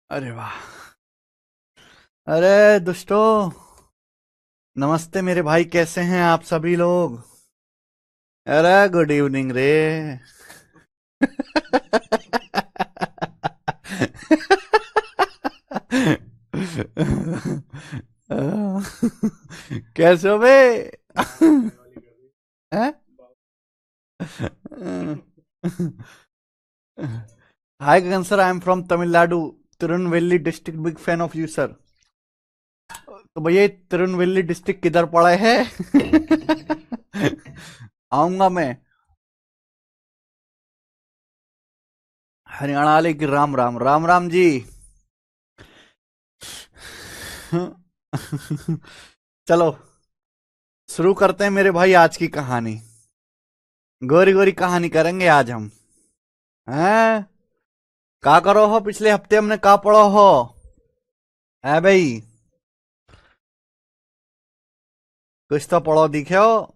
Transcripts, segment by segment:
अरे वाह। अरे दोस्तों, नमस्ते मेरे भाई, कैसे हैं आप सभी लोग? अरे गुड इवनिंग रे। कैसे हो बे? हैं? Hi Gagan sir, I am from Tamil Nadu, Tirunelveli district. Big fan of you sir. तो भैया, तिरुनवेली डिस्ट्रिक्ट किधर पड़ा है? आऊंगा मैं। हरियाणा वाले की राम राम राम राम जी। चलो शुरू करते हैं मेरे भाई आज की कहानी। गोरी गोरी कहानी करेंगे आज हम। हैं? का करो हो? पिछले हफ्ते हमने का पढ़ो हो? है भाई, कुछ तो पढ़ो दिखे हो।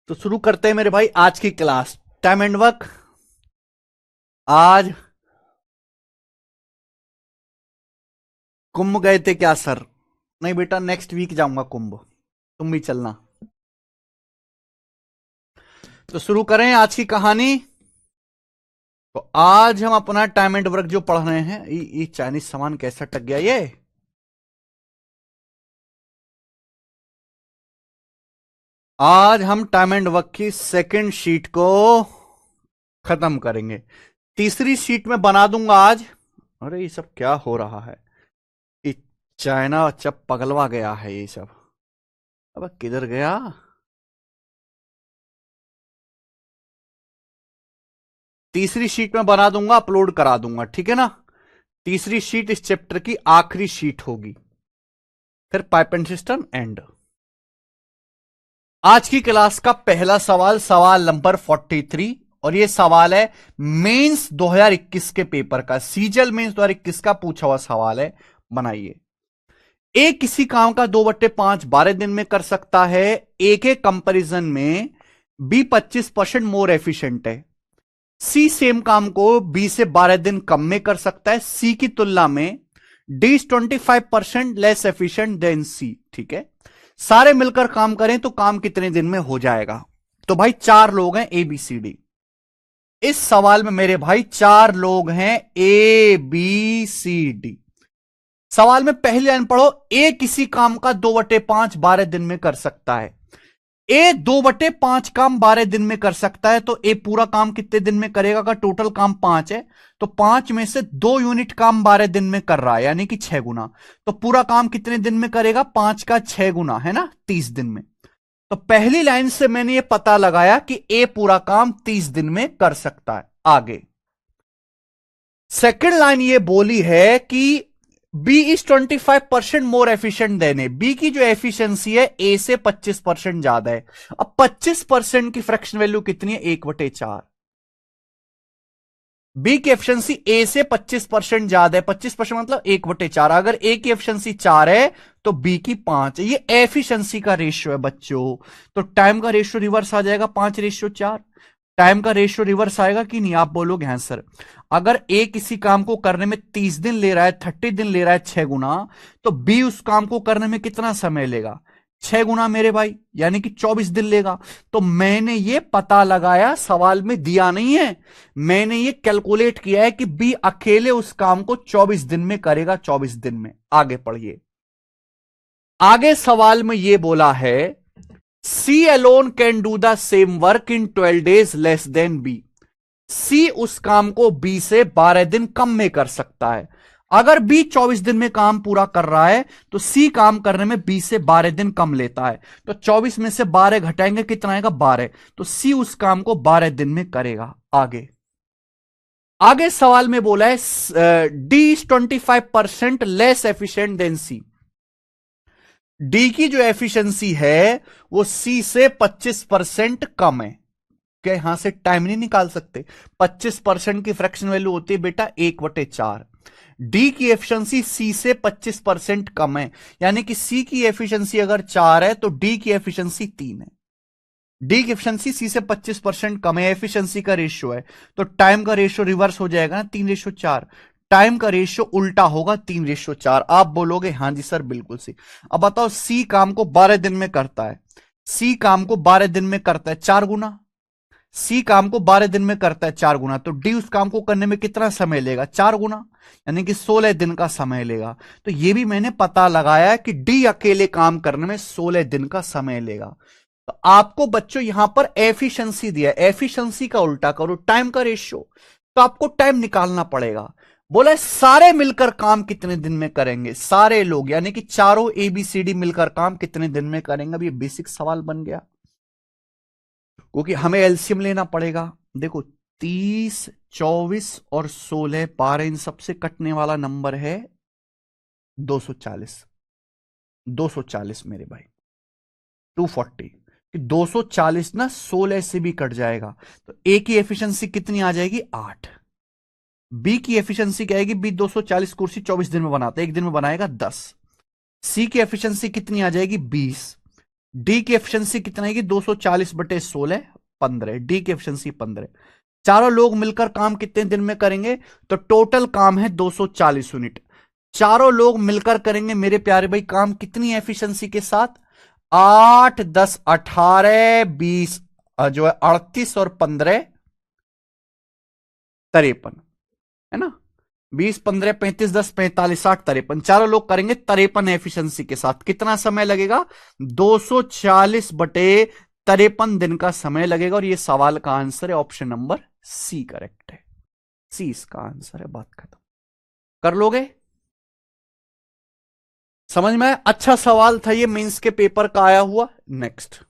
तो शुरू करते हैं मेरे भाई आज की क्लास। Time and work. आज कुंभ गए थे क्या सर? नहीं बेटा, नेक्स्ट वीक जाऊंगा कुंभ, तुम भी चलना। तो शुरू करें आज की कहानी। तो आज हम अपना टाइम एंड वर्क जो पढ़ रहे हैं, ये चाइनीज सामान कैसा टक गया ये। आज हम टाइम एंड वर्क की सेकंड शीट को खत्म करेंगे। तीसरी शीट में बना दूंगा आज। अरे ये सब क्या हो रहा है? ये चाइना जब पगलवा गया है ये सब। अब किधर गया? तीसरी शीट में बना दूंगा, अपलोड करा दूंगा, ठीक है ना। तीसरी शीट इस चैप्टर की आखिरी शीट होगी। फिर पाइप एंड सिस्टम एंड। आज की क्लास का पहला सवाल, सवाल नंबर 43, और ये सवाल है मेंस 2021 के पेपर का। सीजल मेंस 2021 का पूछा हुआ सवाल है। बनाइए। ए किसी काम का 2/5 12 दिन में कर सकता है। ए के कंपैरिजन में बी 25% मोर एफिशिएंट है। सी सेम काम को बी से 12 दिन कम में कर सकता है। सी की तुलना में D is 25% less efficient than C. ठीक है, सारे मिलकर काम करें तो काम कितने दिन में हो जाएगा? तो भाई 4 लोग हैं, ए बी सी डी। इस सवाल में मेरे भाई 4 लोग हैं, ए बी सी डी। सवाल में पहली लाइन पढ़ो। ए किसी काम का 2/5 12 दिन में कर सकता है। ए 2/5 काम 12 दिन में कर सकता है, तो ए पूरा काम कितने दिन में करेगा? का टोटल काम 5 है, तो 5 में से 2 यूनिट काम 12 दिन में कर रहा है, यानी कि 6 गुना। तो पूरा काम कितने दिन में करेगा? 5 का 6 गुना, है ना, 30 दिन में। तो पहली लाइन से मैंने ये पता लगाया कि ए पूरा काम 30 दिन में कर सकता है। आगे सेकेंड लाइन ये बोली है कि B is 25% more efficient than A. B की जो एफिशिएंसी है ए से 25% ज्यादा है। अब 25% की फ्रैक्शन वैल्यू कितनी है? 1/4। बी की एफिशिएंसी ए से 25% ज्यादा है। 25% मतलब 1/4। अगर ए की एफिशिएंसी 4 है तो बी की 5 है। ये एफिशिएंसी का रेशियो है बच्चों। तो टाइम का रेशियो रिवर्स आ जाएगा, 5/4। टाइम का रेशियो रिवर्स आएगा कि नहीं? आप बोलोगे हाँ सर। अगर ए किसी काम को करने में 30 दिन ले रहा है, 30 दिन ले रहा है 6 गुना, तो बी उस काम को करने में कितना समय लेगा? 6 गुना मेरे भाई, यानी कि 24 दिन लेगा। तो मैंने ये पता लगाया, सवाल में दिया नहीं है, मैंने ये कैलकुलेट किया है कि बी अकेले उस काम को 24 दिन में करेगा। 24 दिन में। आगे पढ़िए। आगे सवाल में ये बोला है C alone can do the same work in 12 days less than B. C उस काम को बी से 12 दिन कम में कर सकता है। अगर बी 24 दिन में काम पूरा कर रहा है तो सी काम करने में बी से 12 दिन कम लेता है। तो 24 में से 12 घटाएंगे, कितना आएगा? 12। तो सी उस काम को 12 दिन में करेगा। आगे आगे सवाल में बोला है D is 25% less efficient than C. D की जो एफिशिएंसी है वो सी से 25% कम है। क्या यहां से टाइम नहीं निकाल सकते? 25% की फ्रैक्शन वैल्यू होती है बेटा 1/4। डी की एफिशिएंसी सी से 25% कम है, यानी कि सी की एफिशिएंसी अगर 4 है तो डी की एफिशिएंसी 3 है। डी की एफिशिएंसी सी से 25% कम है, एफिशिएंसी का रेशियो है, तो टाइम का रेशियो रिवर्स हो जाएगा ना, 3/4। टाइम का रेशियो उल्टा होगा, 3/4। आप बोलोगे हां जी सर बिल्कुल सी। अब बताओ, सी काम को 12 दिन में करता है, सी काम को 12 दिन में करता है 4 गुना। सी काम को 12 दिन में करता है 4 गुना, तो डी उस काम को करने में कितना समय लेगा? 4 गुना, यानी कि 16 दिन का समय लेगा। तो यह भी मैंने पता लगाया कि डी अकेले काम करने में 16 दिन का समय लेगा। तो आपको बच्चों यहां पर एफिशिएंसी दिया, एफिशिएंसी का उल्टा करो टाइम का रेशियो, तो आपको टाइम निकालना पड़ेगा। बोला सारे मिलकर काम कितने दिन में करेंगे? सारे लोग यानी कि चारों एबीसीडी मिलकर काम कितने दिन में करेंगे? अब ये बेसिक सवाल बन गया, क्योंकि हमें एलसीएम लेना पड़ेगा। देखो 30, 24 और 16, 12, इन सबसे कटने वाला नंबर है 240। 240 मेरे भाई, 240 कि 240 ना 16 से भी कट जाएगा, तो ए की एफिशिएंसी कितनी आ जाएगी? 8। बी की एफिशिएंसी क्या आएगी? बी 240 कुर्सी 24 दिन में बनाता है, एक दिन में बनाएगा 10। सी की एफिशिएंसी कितनी आ जाएगी? 20। डी की एफिशिएंसी कितना आएगी? 240/16, 15। डी की एफिशिएंसी 15। चारों लोग मिलकर काम कितने दिन में करेंगे? तो टोटल काम है 240 यूनिट। चारों लोग मिलकर करेंगे मेरे प्यारे भाई काम कितनी एफिशिएंसी के साथ? 8, 10, 18, 20, जो है 38 और 15 53, है ना? 20, 15, 35, 10, 45, 60, 53। चारों लोग करेंगे 53 एफिशिएंसी के साथ। कितना समय लगेगा? 240/53 दिन का समय लगेगा। और ये सवाल का आंसर है ऑप्शन नंबर सी, करेक्ट है। सी इसका आंसर है, बात खत्म। कर लोगे? समझ में? अच्छा सवाल था ये, मेंस के पेपर का आया हुआ। नेक्स्ट,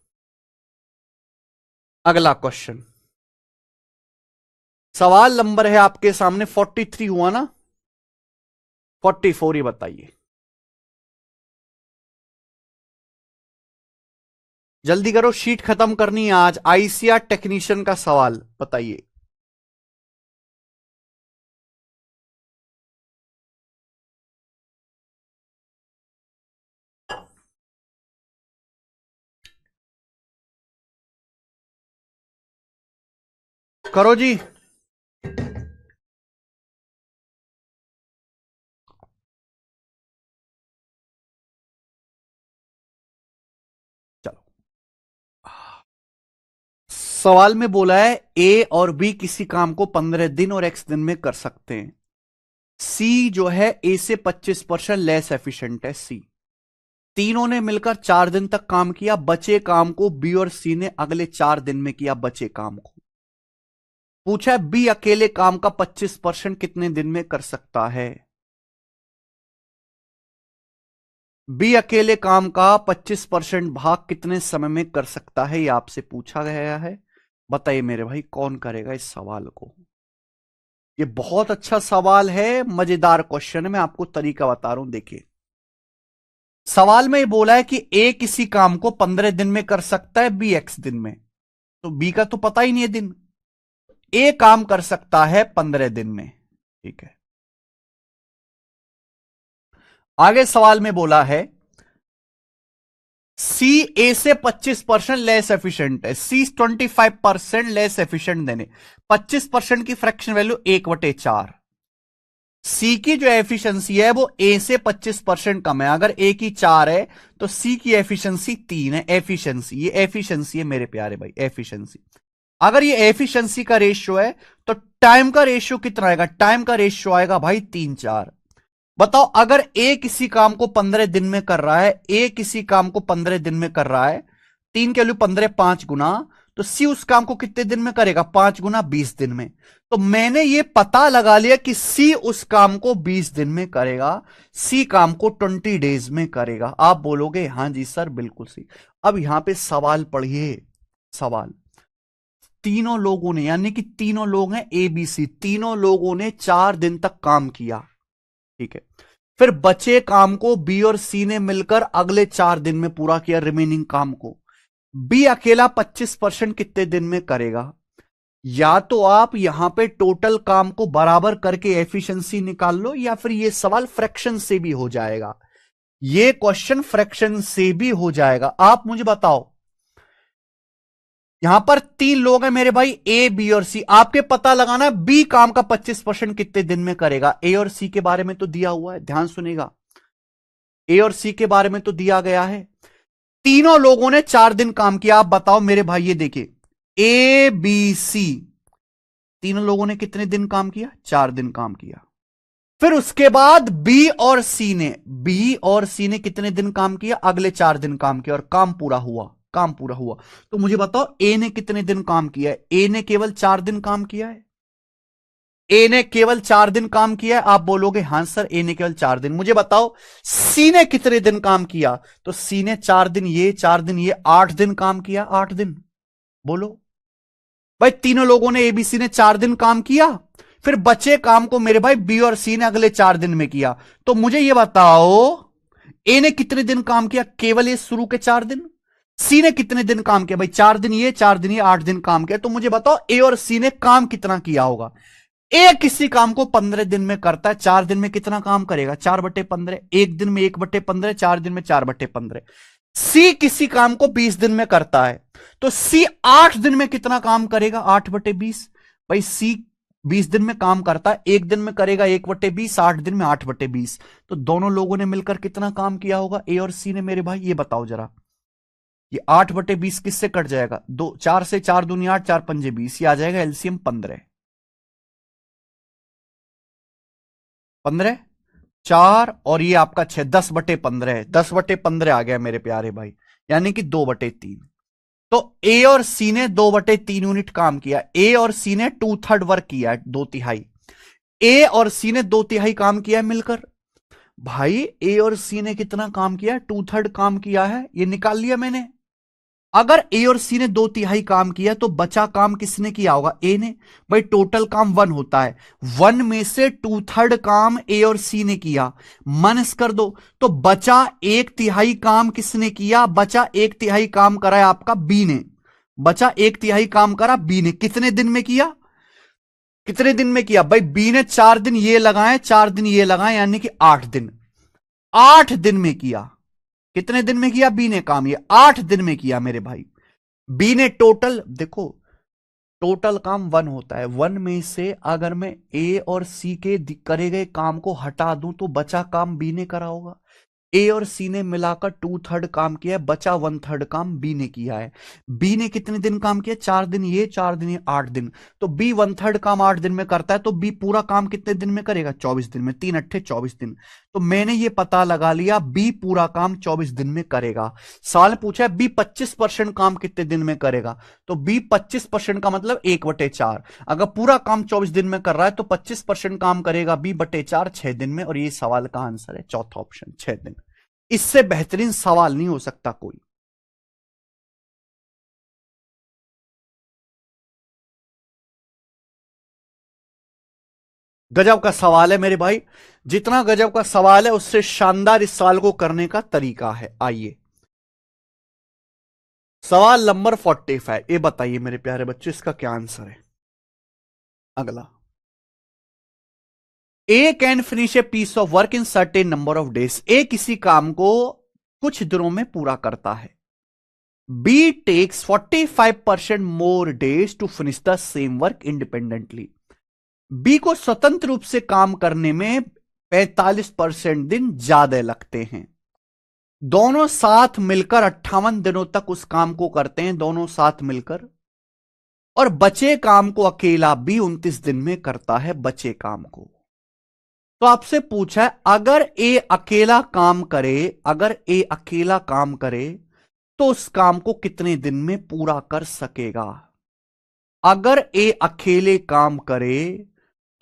अगला क्वेश्चन, सवाल नंबर है आपके सामने 43 हुआ ना, 44 ही बताइए। जल्दी करो, शीट खत्म करनी है आज। आईसीआर टेक्नीशियन का सवाल बताइए। करो जी। चलो, सवाल में बोला है ए और बी किसी काम को 15 दिन और एक्स दिन में कर सकते हैं। सी जो है ए से 25% लेस एफिशिएंट है। सी, तीनों ने मिलकर 4 दिन तक काम किया, बचे काम को बी और सी ने अगले 4 दिन में किया। बचे काम को पूछा है बी अकेले काम का 25% कितने दिन में कर सकता है? बी अकेले काम का 25% भाग कितने समय में कर सकता है, यह आपसे पूछा गया है। बताइए मेरे भाई कौन करेगा इस सवाल को? ये बहुत अच्छा सवाल है, मजेदार क्वेश्चन है। मैं आपको तरीका बता रहा हूं, देखिए। सवाल में ये बोला है कि ए किसी काम को 15 दिन में कर सकता है, बी एक्स दिन में। तो बी का तो पता ही नहीं है दिन, ए काम कर सकता है 15 दिन में, ठीक है। आगे सवाल में बोला है सी ए से 25% लेस एफिशिएंट है। सी 25% लेस एफिशिएंट देने, 25% की फ्रैक्शन वैल्यू 1/4। सी की जो एफिशिएंसी है वो ए से 25% कम है। अगर ए की 4 है तो सी की एफिशिएंसी 3 है। एफिशिएंसी, ये एफिशिएंसी है मेरे प्यारे भाई, एफिशिएंसी। अगर ये एफिशिएंसी का रेशियो है तो टाइम का रेशियो कितना आएगा? टाइम का रेशियो आएगा भाई 3, 4। बताओ, अगर ए किसी काम को 15 दिन में कर रहा है, ए किसी काम को 15 दिन में कर रहा है, 3 के वैल्यू 15, 5 गुना, तो सी उस काम को कितने दिन में करेगा? 5 गुना 20 दिन में। तो मैंने ये पता लगा लिया कि सी उस काम को 20 दिन में करेगा, सी काम को 20 डेज में करेगा। आप बोलोगे हां जी सर बिल्कुल सी। अब यहां पे सवाल पढ़िए, सवाल। तीनों लोगों ने, यानी कि तीनों लोग हैं ए बी सी, तीनों लोगों ने 4 दिन तक काम किया, ठीक है। फिर बचे काम को बी और सी ने मिलकर अगले 4 दिन में पूरा किया, रिमेनिंग काम को। बी अकेला 25% कितने दिन में करेगा? या तो आप यहां पे टोटल काम को बराबर करके एफिशिएंसी निकाल लो, या फिर यह सवाल फ्रैक्शन से भी हो जाएगा। यह क्वेश्चन फ्रैक्शन से भी हो जाएगा। आप मुझे बताओ, यहां पर 3 लोग हैं मेरे भाई, ए बी और सी। आपके पता लगाना है बी काम का 25% कितने दिन में करेगा। ए और सी के बारे में तो दिया हुआ है, ध्यान सुनेगा। ए और सी के बारे में तो दिया गया है। तीनों लोगों ने 4 दिन काम किया। आप बताओ मेरे भाई, ये देखिए, ए बी सी तीनों लोगों ने कितने दिन काम किया? 4 दिन काम किया। फिर उसके बाद बी और सी ने कितने दिन काम किया? अगले 4 दिन काम किया, और काम पूरा हुआ, काम पूरा हुआ। तो मुझे बताओ ए ने कितने दिन काम किया है? ए ने केवल 4 दिन काम किया है। ए ने केवल 4 दिन काम किया है। आप बोलोगे हां सर, ए ने केवल 4 दिन। मुझे बताओ सी ने कितने दिन काम किया? तो सी ने 4 दिन ये, 4 दिन ये, 8 दिन काम किया। 8 दिन। बोलो भाई, तीनों लोगों ने एबीसी ने 4 दिन काम किया, फिर बचे काम को मेरे भाई बी और सी ने अगले 4 दिन में किया। तो मुझे यह बताओ, ए ने कितने दिन काम किया? केवल ये शुरू के 4 दिन। सी ने कितने दिन काम किया? भाई 4 दिन ये, 4 दिन ये, 8 दिन काम किया। तो मुझे बताओ ए और सी ने काम कितना किया होगा? ए किसी काम को 15 दिन में करता है, 4 दिन में कितना काम करेगा? 4/15। 1 दिन में 1/15, 4 दिन में 4/15। सी किसी काम को 20 दिन में करता है, तो सी 8 दिन में कितना काम करेगा? 8/20। भाई सी 20 दिन में काम करता है, 1 दिन में करेगा 1/20, 8 दिन में 8/20। तो दोनों लोगों ने मिलकर कितना काम किया होगा, ए और सी ने? मेरे भाई ये बताओ जरा, ये 8/20 किससे कट जाएगा? 4 से 4 दूनी 8, 4 पंजे 20, ये आ जाएगा एलसीएम 15। 15, 4 और ये आपका 6, 10/15 है। 10/15 आ गया मेरे प्यारे भाई, यानी कि 2/3। तो ए और सी ने 2/3 यूनिट काम किया। ए और सी ने 2/3 वर्क किया है, 2/3। ए और सी ने 2/3 काम किया है मिलकर। भाई ए और सी ने कितना काम किया है? 2/3 काम किया है, ये निकाल लिया मैंने। अगर ए और सी ने 2/3 काम किया तो बचा काम किसने किया होगा? ए ने। भाई टोटल काम 1 होता है, 1 में से 2/3 काम ए और सी ने किया, माइनस कर दो, तो बचा 1/3 काम किसने किया? बचा 1/3 काम करा है आपका बी ने। बचा 1/3 काम करा बी ने। कितने दिन में किया? कितने दिन में किया? भाई बी ने 4 दिन ये लगाए, 4 दिन ये लगाए, यानी कि 8 दिन। 8 दिन में किया। कितने दिन में किया बी ने काम? ये 8 दिन में किया मेरे भाई। बी ने टोटल, देखो टोटल काम 1 होता है, 1 में से अगर मैं ए और सी के करे गए काम को हटा दूं तो बचा काम बी ने करा होगा। ए और सी ने मिलाकर 2/3 काम किया है, बचा 1/3 काम बी ने किया है। बी ने कितने दिन काम किया? 4 दिन ये, 4 दिन ये, 8 दिन। तो बी 1/3 काम 8 दिन में करता है, तो बी पूरा काम कितने दिन में करेगा? 24 दिन में। 3 × 8 = 24 दिन। तो मैंने ये पता लगा लिया, बी पूरा काम 24 दिन में करेगा। सवाल पूछा है बी 25% काम कितने दिन में करेगा, तो बी 25% का मतलब 1/4। अगर पूरा काम 24 दिन में कर रहा है तो 25% काम करेगा बी 4 6 दिन में, और ये सवाल का आंसर है चौथा ऑप्शन, 6 दिन। इससे बेहतरीन सवाल नहीं हो सकता कोई। गजब का सवाल है मेरे भाई। जितना गजब का सवाल है उससे शानदार इस सवाल को करने का तरीका है। आइए सवाल नंबर 45, ये बताइए मेरे प्यारे बच्चों, इसका क्या आंसर है? अगला, A can finish a piece of work in certain number of days. A किसी काम को कुछ दिनों में पूरा करता है। B takes 45% more days to finish the same work independently. B को स्वतंत्र रूप से काम करने में 45% दिन ज्यादा लगते हैं। दोनों साथ मिलकर 58 दिनों तक उस काम को करते हैं, दोनों साथ मिलकर, और बचे काम को अकेला बी 29 दिन में करता है, बचे काम को। तो आपसे पूछा है, अगर ए अकेला काम करे, अगर ए अकेला काम करे तो उस काम को कितने दिन में पूरा कर सकेगा? अगर ए अकेले काम करे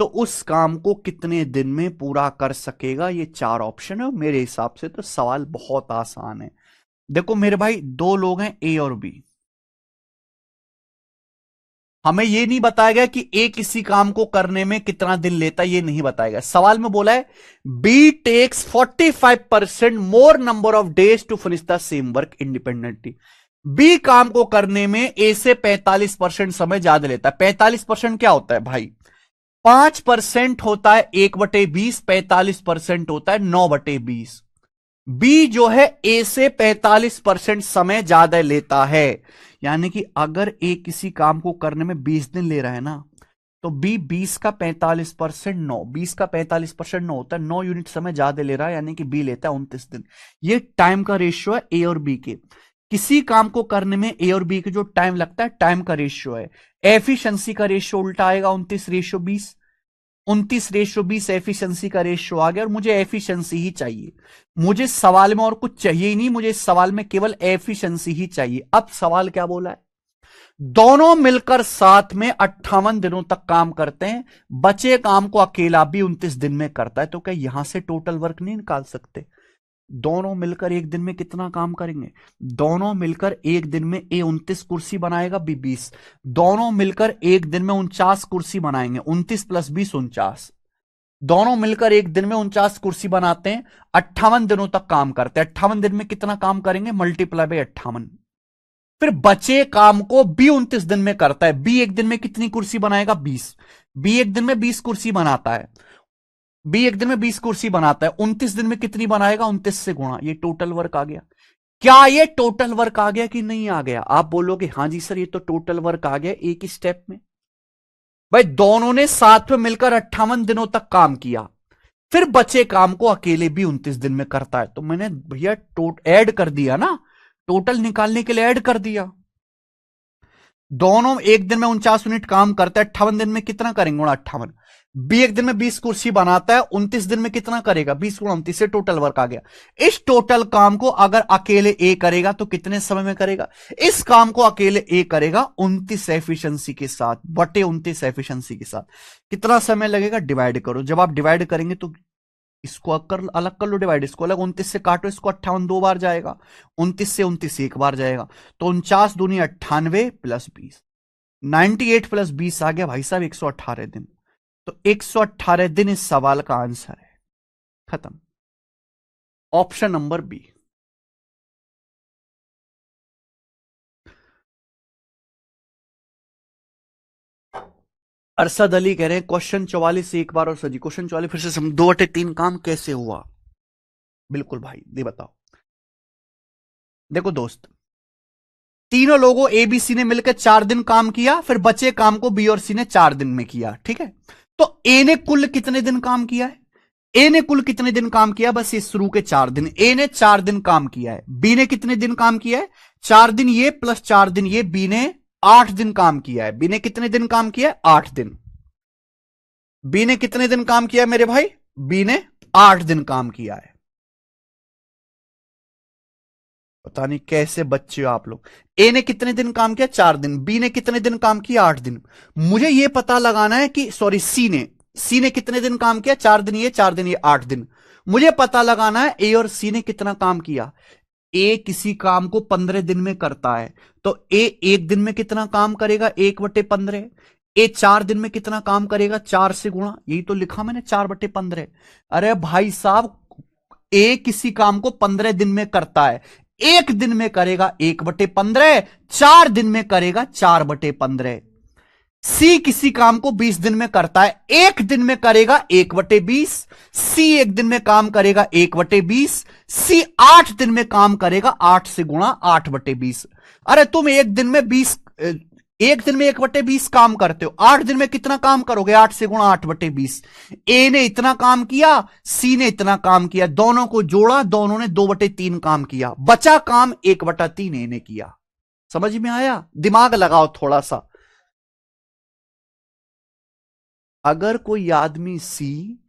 तो उस काम को कितने दिन में पूरा कर सकेगा? ये 4 ऑप्शन है। मेरे हिसाब से तो सवाल बहुत आसान है। देखो मेरे भाई, 2 लोग हैं ए और बी। हमें यह नहीं बताया गया कि ए किसी काम को करने में कितना दिन लेता है, यह नहीं बताया गया। सवाल में बोला है B takes 45% more number of days to finish the same work independently. B काम को करने में ए से 45% समय ज्यादा लेता है। 45% क्या होता है भाई? 5% होता है 1/20, 45% होता है 9/20। बी जो है ए से 45% समय ज्यादा लेता है। यानी कि अगर ए किसी काम को करने में 20 दिन ले रहा है ना, तो बी 20 का 45% 9, 20 का 45% 9 होता है, 9 यूनिट समय ज्यादा ले रहा है, यानी कि बी लेता है 29 दिन। ये टाइम का रेशियो है ए और बी के। किसी काम को करने में ए और बी के जो टाइम लगता है, टाइम का रेशियो है। एफिशिएंसी का रेशियो उल्टा आएगा, 29/20। 29/20 एफिशिएंसी का रेशियो आ गया, और मुझे एफिशिएंसी ही चाहिए। मुझे सवाल में और कुछ चाहिए ही नहीं, मुझे इस सवाल में केवल एफिशिएंसी ही चाहिए। अब सवाल क्या बोला है? दोनों मिलकर साथ में 58 दिनों तक काम करते हैं, बचे काम को अकेला भी 29 दिन में करता है। तो क्या यहां से टोटल वर्क नहीं निकाल सकते? दोनों मिलकर एक दिन में कितना काम करेंगे? दोनों मिलकर एक दिन में ए 29 कुर्सी बनाएगा, बी 20। दोनों मिलकर एक दिन में 49 कुर्सी बनाएंगे, 29 + 20 49। दोनों मिलकर एक दिन में 49 कुर्सी बनाते हैं, 58 दिनों तक काम करते हैं। 58 दिन में कितना काम करेंगे? Multiply by 58। फिर बचे काम को बी 29 दिन में करता है। बी एक दिन में कितनी कुर्सी बनाएगा? 20। बी एक दिन में 20 कुर्सी बनाता है। बी एक दिन में 20 कुर्सी बनाता है, 29 दिन में कितनी बनाएगा? 29 से गुणा। ये टोटल वर्क आ गया। क्या ये टोटल वर्क आ गया कि नहीं आ गया? आप बोलोगे हां जी सर, ये तो टोटल वर्क आ गया एक ही स्टेप में। भाई दोनों ने साथ में मिलकर 58 दिनों तक काम किया, फिर बचे काम को अकेले भी 29 दिन में करता है। तो मैंने भैया ऐड कर दिया ना, टोटल निकालने के लिए ऐड कर दिया। दोनों एक दिन में 49 यूनिट काम करता है, 58 दिन में कितना करेंगे? 58। बी एक दिन में 20 कुर्सी बनाता है, 29 दिन में कितना करेगा? 20 × 29 से टोटल वर्क आ गया। इस टोटल काम को अगर अकेले ए करेगा तो कितने समय में करेगा? इस काम को अकेले ए करेगा 29 एफिशिएंसी के साथ, बटे 29 एफिशिएंसी के साथ। कितना समय लगेगा? डिवाइड करो। जब आप डिवाइड करेंगे तो इसको अलग कर लो, डिवाइड। इसको अलग 29 से काटो, इसको 58 2 बार जाएगा, 29 से 29 एक बार जाएगा। तो 49 दूनी 98 + 20, 98 + 20 आ गया भाई साहब 118 दिन। तो 118 दिन इस सवाल का आंसर है। खत्म। Option number B. Arshad Ali कह रहे हैं क्वेश्चन 44 एक बार और सजी क्वेश्चन 44 फिर से 2/3 काम कैसे हुआ? बिल्कुल भाई, दे बताओ। देखो दोस्त, तीनों लोगों ए बी सी ने मिलकर 4 दिन काम किया, फिर बचे काम को बी और सी ने 4 दिन में किया, ठीक है। तो ए ने कुल कितने दिन काम किया है? ए ने कुल कितने दिन काम किया? बस ये शुरू के 4 दिन। ए ने 4 दिन काम किया है। बी ने कितने दिन काम किया है? 4 दिन ये प्लस 4 दिन ये। बी ने 8 दिन काम किया है। बी ने कितने दिन काम किया है? 8 दिन। बी ने कितने दिन काम किया है मेरे भाई? बी ने 8 दिन काम किया है। पता नहीं कैसे बच्चे हो आप लोग। ए ने कितने दिन काम किया? 4 दिन। बी ने कितने दिन काम किया? 8 दिन। मुझे यह पता लगाना है कि सॉरी सी ने कितने दिन काम किया? 4 दिन ये, 4 दिन ये, 8 दिन। मुझे पता लगाना है ए और सी ने कितना काम किया। ए किसी काम को 15 दिन में करता है, तो ए एक दिन में कितना काम करेगा? 1/15। ए 4 दिन में कितना काम करेगा? 4 से गुणा। यही तो लिखा मैंने, 4/15। अरे भाई साहब, ए किसी काम को 15 दिन में करता है, एक दिन में करेगा 1/15, 4 दिन में करेगा 4/15। सी किसी काम को 20 दिन में करता है, एक दिन में करेगा 1/20। सी एक दिन में काम करेगा 1/20। सी 8 दिन में काम करेगा 8 से गुणा 8/20। अरे तुम एक दिन में 1/20 काम करते हो, 8 दिन में कितना काम करोगे? 8 से गुणा 8/20। ए ने इतना काम किया, सी ने इतना काम किया, दोनों को जोड़ा, दोनों ने 2/3 काम किया, बचा काम 1/3 ए ने किया। समझ में आया? दिमाग लगाओ थोड़ा सा। अगर कोई आदमी सी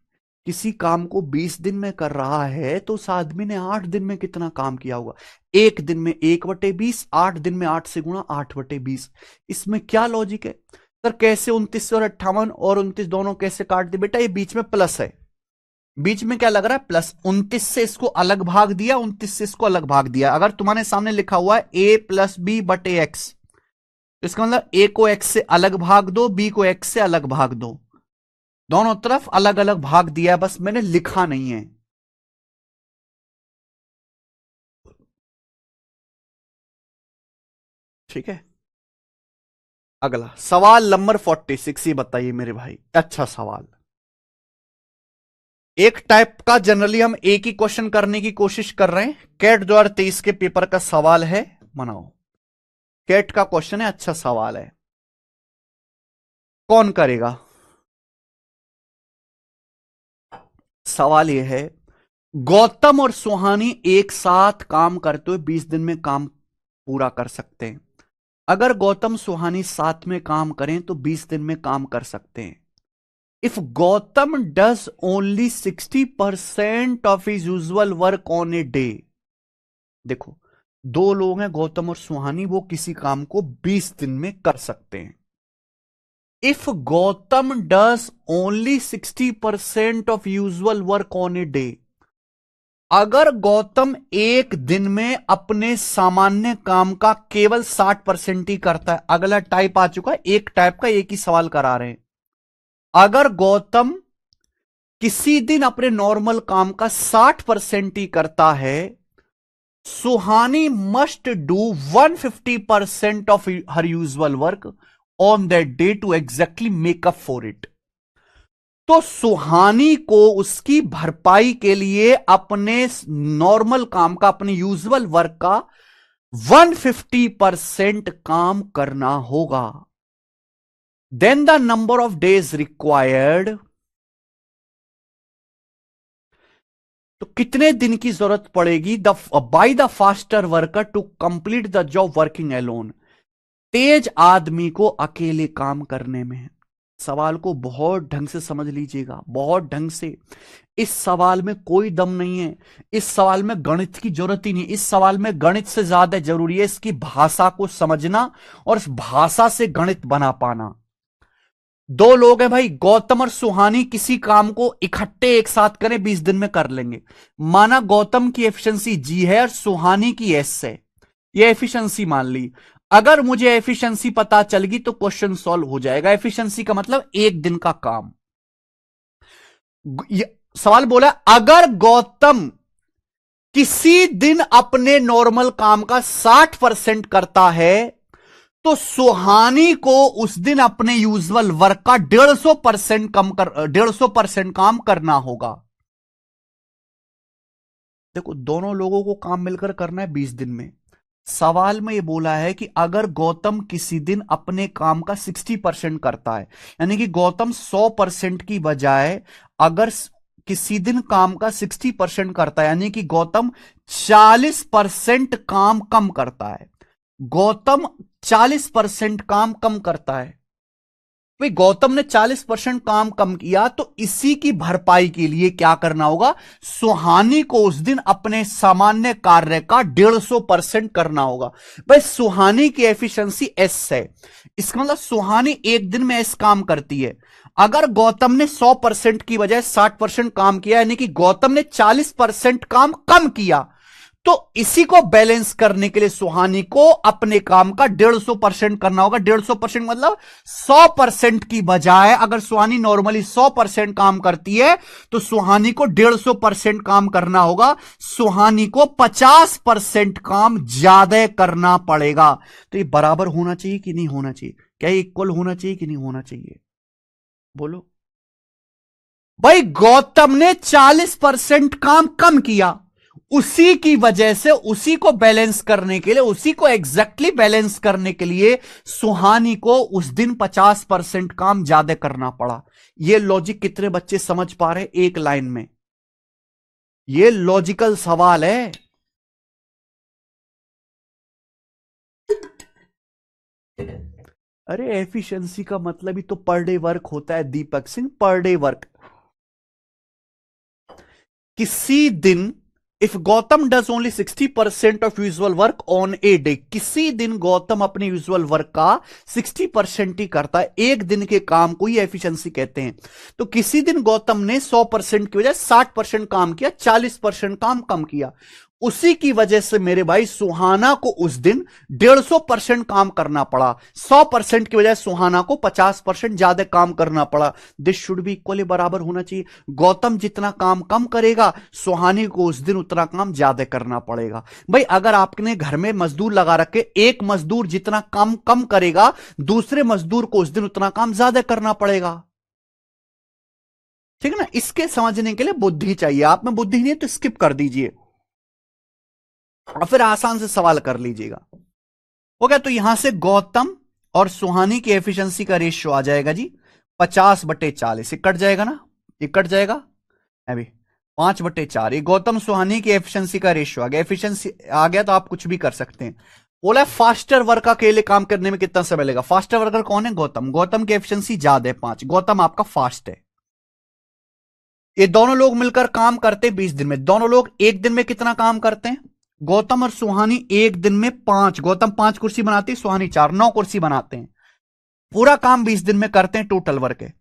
किसी काम को 20 दिन में कर रहा है, तो उस आदमी ने 8 दिन में कितना काम किया होगा? एक दिन में 1/20, 8 दिन में 8 से गुणा 8/20। इसमें क्या लॉजिक है सर? कैसे 29 और 58 और 29 दोनों कैसे काट दिए? बेटा ये बीच में प्लस है, बीच में क्या लग रहा है? प्लस। 29 से इसको अलग भाग दिया, 29 से इसको अलग भाग दिया। अगर तुम्हारे सामने लिखा हुआ है a + b/x, इसका मतलब ए को एक्स से अलग भाग दो, बी को एक्स से अलग भाग दो, दोनों तरफ अलग अलग भाग दिया है, बस मैंने लिखा नहीं है। ठीक है, अगला सवाल नंबर 46, ये बताइए मेरे भाई, अच्छा सवाल। एक टाइप का जनरली हम एक ही क्वेश्चन करने की कोशिश कर रहे हैं। कैट 2023 के पेपर का सवाल है, बनाओ। कैट का क्वेश्चन है, अच्छा सवाल है, कौन करेगा? सवाल यह है, गौतम और सुहानी एक साथ काम करते हुए 20 दिन में काम पूरा कर सकते हैं। अगर गौतम सुहानी साथ में काम करें तो 20 दिन में काम कर सकते हैं। If Gautam does only 60% of his usual work on a day, देखो दो लोग हैं गौतम और सुहानी, वो किसी काम को 20 दिन में कर सकते हैं। If Gautam does only 60% of usual work on a day, अगर गौतम एक दिन में अपने सामान्य काम का केवल 60% ही करता है, अगला टाइप आ चुका है, एक टाइप का एक ही सवाल करा रहे हैं। अगर गौतम किसी दिन अपने नॉर्मल काम का 60% ही करता है, Suhani must do 150% of her usual work on that day to exactly make up for it. तो सुहानी को उसकी भरपाई के लिए अपने नॉर्मल काम का, अपने यूजुअल वर्क का 150% काम करना होगा। Then the number of days required, तो कितने दिन की जरूरत पड़ेगी by the faster worker to complete the job working alone, तेज आदमी को अकेले काम करने में। सवाल को बहुत ढंग से समझ लीजिएगा, बहुत ढंग से। इस सवाल में कोई दम नहीं है, इस सवाल में गणित की जरूरत ही नहीं। इस सवाल में गणित से ज्यादा जरूरी है इसकी भाषा को समझना और इस भाषा से गणित बना पाना। दो लोग हैं भाई, गौतम और सुहानी किसी काम को इकट्ठे एक साथ करें 20 दिन में कर लेंगे। माना गौतम की एफिशिएंसी जी है और सुहानी की एस है, ये एफिशिएंसी मान ली। अगर मुझे एफिशिएंसी पता चल गई तो क्वेश्चन सॉल्व हो जाएगा। एफिशिएंसी का मतलब एक दिन का काम। सवाल बोला, अगर गौतम किसी दिन अपने नॉर्मल काम का 60% करता है तो सुहानी को उस दिन अपने यूजुअल वर्क का 150% काम करना होगा। देखो दोनों लोगों को काम मिलकर करना है 20 दिन में। सवाल में यह बोला है कि अगर गौतम किसी दिन अपने काम का 60% करता है, यानी कि गौतम 100% की बजाय अगर किसी दिन काम का 60% करता है, यानी कि गौतम 40% काम कम करता है। गौतम 40% काम कम करता है, भाई गौतम ने 40% काम कम किया तो इसी की भरपाई के लिए क्या करना होगा, सुहानी को उस दिन अपने सामान्य कार्य का 150% करना होगा। भाई सुहानी की एफिशिएंसी एस है, इसका मतलब सुहानी एक दिन में एस काम करती है। अगर गौतम ने 100% की बजाय 60% काम किया, यानी कि गौतम ने 40% काम कम किया, तो इसी को बैलेंस करने के लिए सुहानी को अपने काम का 150% करना होगा। 150% मतलब 100% की बजाय अगर सुहानी नॉर्मली 100% काम करती है तो सुहानी को 150% काम करना होगा। सुहानी को 50% काम ज्यादा करना पड़ेगा। तो ये बराबर होना चाहिए कि नहीं होना चाहिए? क्या ये इक्वल होना चाहिए कि नहीं होना चाहिए? बोलो भाई। गौतम ने 40% काम कम किया, उसी की वजह से उसी को बैलेंस करने के लिए, उसी को एग्जैक्टली बैलेंस करने के लिए सुहानी को उस दिन 50% काम ज्यादा करना पड़ा। यह लॉजिक कितने बच्चे समझ पा रहे एक लाइन में? यह लॉजिकल सवाल है। अरे एफिशिएंसी का मतलब ही तो पर डे वर्क होता है Deepak Singh, per day work. किसी दिन if Gautam does only 60% of usual work on a day, किसी दिन गौतम अपने यूजुअल वर्क का 60% ही करता है, एक दिन के काम को ही एफिशिएंसी कहते हैं। तो किसी दिन गौतम ने 100% की वजह 60% काम किया, 40% काम कम किया, उसी की वजह से मेरे भाई सुहाना को उस दिन 150% काम करना पड़ा। 100% की बजाय सुहाना को 50% ज्यादा काम करना पड़ा। दिस शुड बी इक्वली बराबर होना चाहिए। गौतम जितना काम कम करेगा, सुहानी को उस दिन उतना काम ज्यादा करना पड़ेगा। भाई अगर आपने घर में मजदूर लगा रखे, एक मजदूर जितना काम कम करेगा, दूसरे मजदूर को उस दिन उतना काम ज्यादा करना पड़ेगा। ठीक है ना? इसके समझने के लिए बुद्धि चाहिए। आप में बुद्धि नहीं है तो स्किप कर दीजिए और फिर आसान से सवाल कर लीजिएगा। हो गया? तो यहां से गौतम और सुहानी की एफिशिएंसी का रेशियो आ जाएगा जी 50/40। ये कट जाएगा ना, ये कट जाएगा अभी 5/4। ये गौतम सुहानी की एफिशिएंसी का रेशियो आ गया। एफिशिएंसी आ गया तो आप कुछ भी कर सकते हैं। बोला फास्टर वर्क के लिए काम करने में कितना समय लगेगा? फास्टर वर्कर कौन है? गौतम। गौतम की एफिशिएंसी ज्यादा है 5। गौतम आपका फास्ट है। ये दोनों लोग मिलकर काम करते हैं 20 दिन में। दोनों लोग एक दिन में कितना काम करते हैं? गौतम और सुहानी एक दिन में 5। गौतम 5 कुर्सी बनाती है, सुहानी 4, 9 कुर्सी बनाते हैं। पूरा काम 20 दिन में करते हैं, टोटल वर्क है।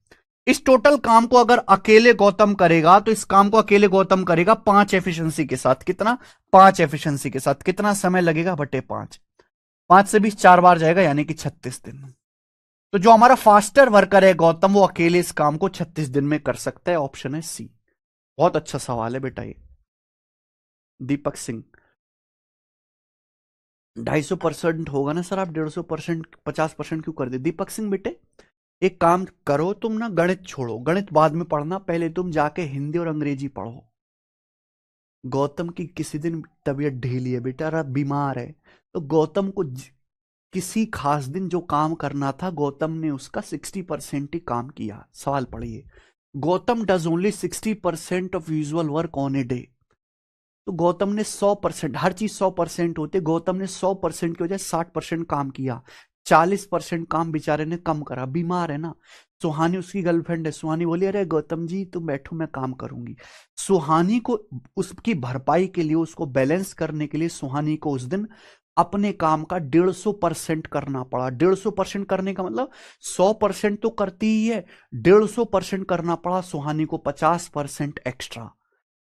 इस टोटल काम को अगर अकेले गौतम करेगा तो इस काम को अकेले गौतम करेगा 5 एफिशिएंसी के साथ। कितना? 5 एफिशिएंसी के साथ। कितना समय लगेगा? बटे 5। 5 से 20 4 बार जाएगा, यानी कि 36 दिन। तो जो हमारा फास्टर वर्कर है गौतम, वो अकेले इस काम को 36 दिन में कर सकता है। ऑप्शन है सी। बहुत अच्छा सवाल है बेटा ये। दीपक सिंह 250% होगा ना सर? आप 150%, 50% क्यों कर दे? दीपक सिंह बेटे एक काम करो, तुम ना गणित छोड़ो, गणित बाद में पढ़ना, पहले तुम जाके हिंदी और अंग्रेजी पढ़ो। गौतम की किसी दिन तबीयत ढीली है बेटा, बीमार है, तो गौतम को किसी खास दिन जो काम करना था, गौतम ने उसका 60% ही काम किया। सवाल पढ़िए, Gautam does only 60% of usual work on a day. तो गौतम ने 100%, हर चीज 100% होते, गौतम ने 100% की वजह 60% काम किया। 40% काम बेचारे ने कम करा, बीमार है ना। सुहानी उसकी गर्लफ्रेंड है। सुहानी बोली अरे गौतम जी तुम बैठो मैं काम करूंगी। सुहानी को उसकी भरपाई के लिए, उसको बैलेंस करने के लिए सुहानी को उस दिन अपने काम का 150% करना पड़ा। 150% करने का मतलब 100% तो करती ही है, 150% करना पड़ा सुहानी को, 50% एक्स्ट्रा।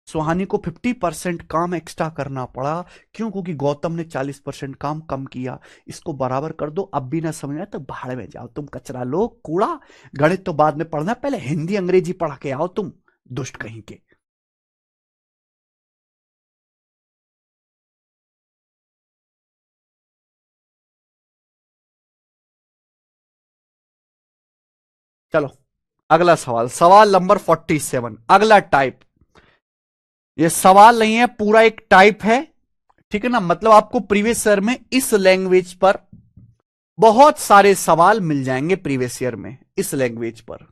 सुहानी को 50% काम एक्स्ट्रा करना पड़ा। क्यों? क्योंकि गौतम ने 40% काम कम किया। इसको बराबर कर दो। अब भी ना समझ आए तो भाड़ में जाओ, तुम कचरा लो, कूड़ा। गणित तो बाद में पढ़ना, पहले हिंदी अंग्रेजी पढ़ के आओ तुम, दुष्ट कहीं के। चलो अगला सवाल, सवाल नंबर 47। अगला टाइप, ये सवाल नहीं है, पूरा एक टाइप है। ठीक है ना? मतलब आपको प्रीवियस ईयर में इस लैंग्वेज पर बहुत सारे सवाल मिल जाएंगे, प्रीवियस ईयर में इस लैंग्वेज पर।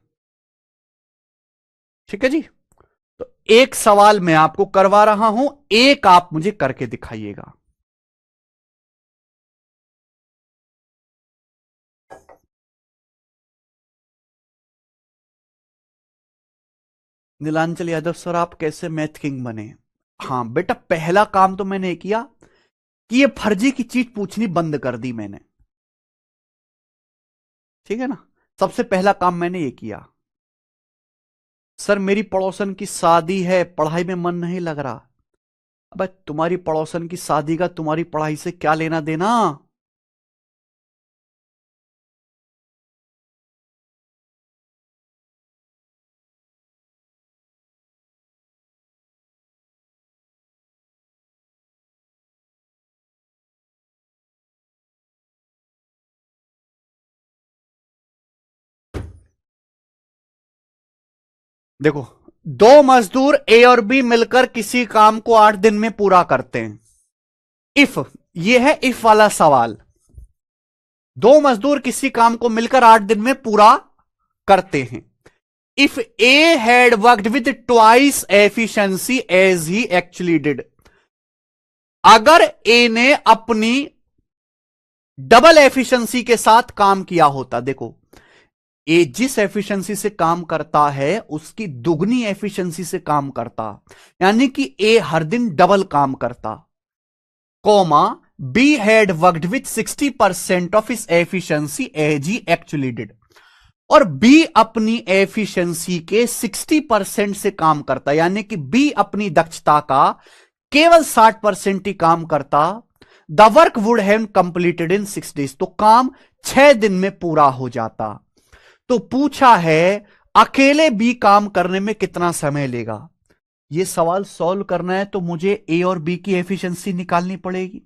ठीक है जी? तो एक सवाल मैं आपको करवा रहा हूं, एक आप मुझे करके दिखाइएगा। नीलांचल यादव सर आप कैसे मैथ किंग बने? हाँ बेटा, पहला काम तो मैंने किया कि ये फर्जी की चीज पूछनी बंद कर दी मैंने। ठीक है ना? सबसे पहला काम मैंने ये किया। सर मेरी पड़ोसन की शादी है, पढ़ाई में मन नहीं लग रहा। अबे तुम्हारी पड़ोसन की शादी का तुम्हारी पढ़ाई से क्या लेना देना? देखो, दो मजदूर ए और बी मिलकर किसी काम को 8 दिन में पूरा करते हैं। इफ, ये है इफ वाला सवाल। दो मजदूर किसी काम को मिलकर 8 दिन में पूरा करते हैं। If A had worked with twice efficiency as he actually did. अगर ए ने अपनी डबल एफिशिएंसी के साथ काम किया होता, देखो ए जिस एफिशिएंसी से काम करता है उसकी दुगनी एफिशिएंसी से काम करता, यानी कि ए हर दिन डबल काम करता, comma B had worked with 60% of his efficiency as he actually did. और बी अपनी एफिशिएंसी के 60% से काम करता, यानी कि बी अपनी दक्षता का केवल 60% ही काम करता, the work would have completed in 6 days, तो काम 6 दिन में पूरा हो जाता। तो पूछा है अकेले बी काम करने में कितना समय लेगा। यह सवाल सॉल्व करना है तो मुझे ए और बी की एफिशिएंसी निकालनी पड़ेगी।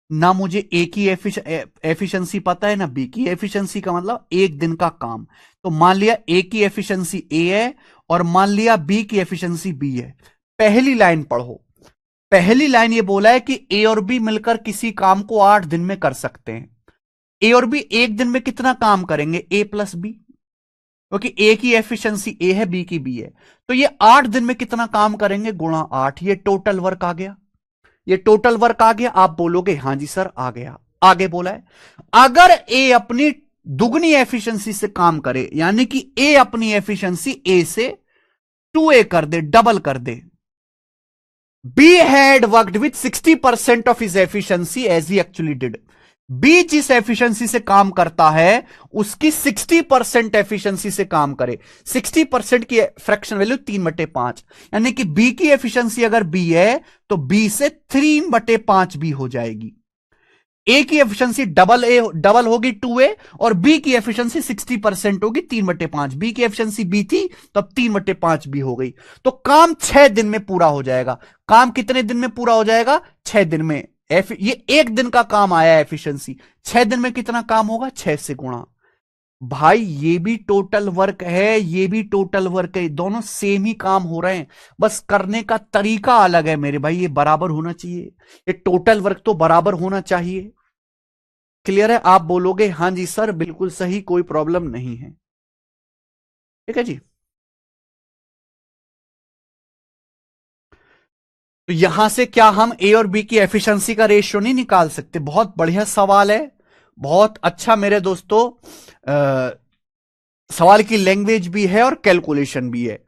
ना मुझे ए की एफिशिएंसी पता है ना बी की एफिशिएंसी, का मतलब एक दिन का काम। तो मान लिया ए की एफिशिएंसी ए है और मान लिया बी की एफिशिएंसी बी है। पहली लाइन पढ़ो। पहली लाइन ये बोला है कि ए और बी मिलकर किसी काम को 8 दिन में कर सकते हैं। ए और बी एक दिन में कितना काम करेंगे, ए प्लस बी, क्योंकि ए की एफिशिएंसी ए है, बी की बी है। तो ये 8 दिन में कितना काम करेंगे, गुणा 8, ये टोटल वर्क आ गया। ये टोटल वर्क आ गया। आप बोलोगे हां जी सर आ गया। आगे बोला है अगर ए अपनी दुगनी एफिशिएंसी से काम करे, यानी कि ए अपनी एफिशिएंसी ए से 2a कर दे, डबल कर दे। B had worked with 60% of his efficiency as he actually did. B जिस एफिशिएंसी से काम करता है उसकी 60% एफिशिएंसी से काम करे। 60% की फ्रैक्शन वैल्यू 3/5, यानी कि B की एफिशिएंसी अगर B है तो B से 3/5 B हो जाएगी। ए की एफिशिएंसी डबल होगी 2a, और बी की एफिशिएंसी 60% होगी 3/5। बी की एफिशिएंसी बी थी तब 3/5 बी हो गई। तो काम 6 दिन में पूरा हो जाएगा। काम कितने दिन में पूरा हो जाएगा, 6 दिन में। ये एक दिन का काम आया एफिशिएंसी, 6 दिन में कितना काम होगा, 6 से गुणा। भाई ये भी टोटल वर्क है, ये भी टोटल वर्क है, दोनों सेम ही काम हो रहे हैं, बस करने का तरीका अलग है मेरे भाई। ये बराबर होना चाहिए, ये टोटल वर्क तो बराबर होना चाहिए। क्लियर है। आप बोलोगे हां जी सर बिल्कुल सही, कोई प्रॉब्लम नहीं है। ठीक है जी। तो यहां से क्या हम ए और बी की एफिशिएंसी का रेशियो नहीं निकाल सकते। बहुत बढ़िया सवाल है, बहुत अच्छा मेरे दोस्तों। सवाल की लैंग्वेज भी है और कैलकुलेशन भी है।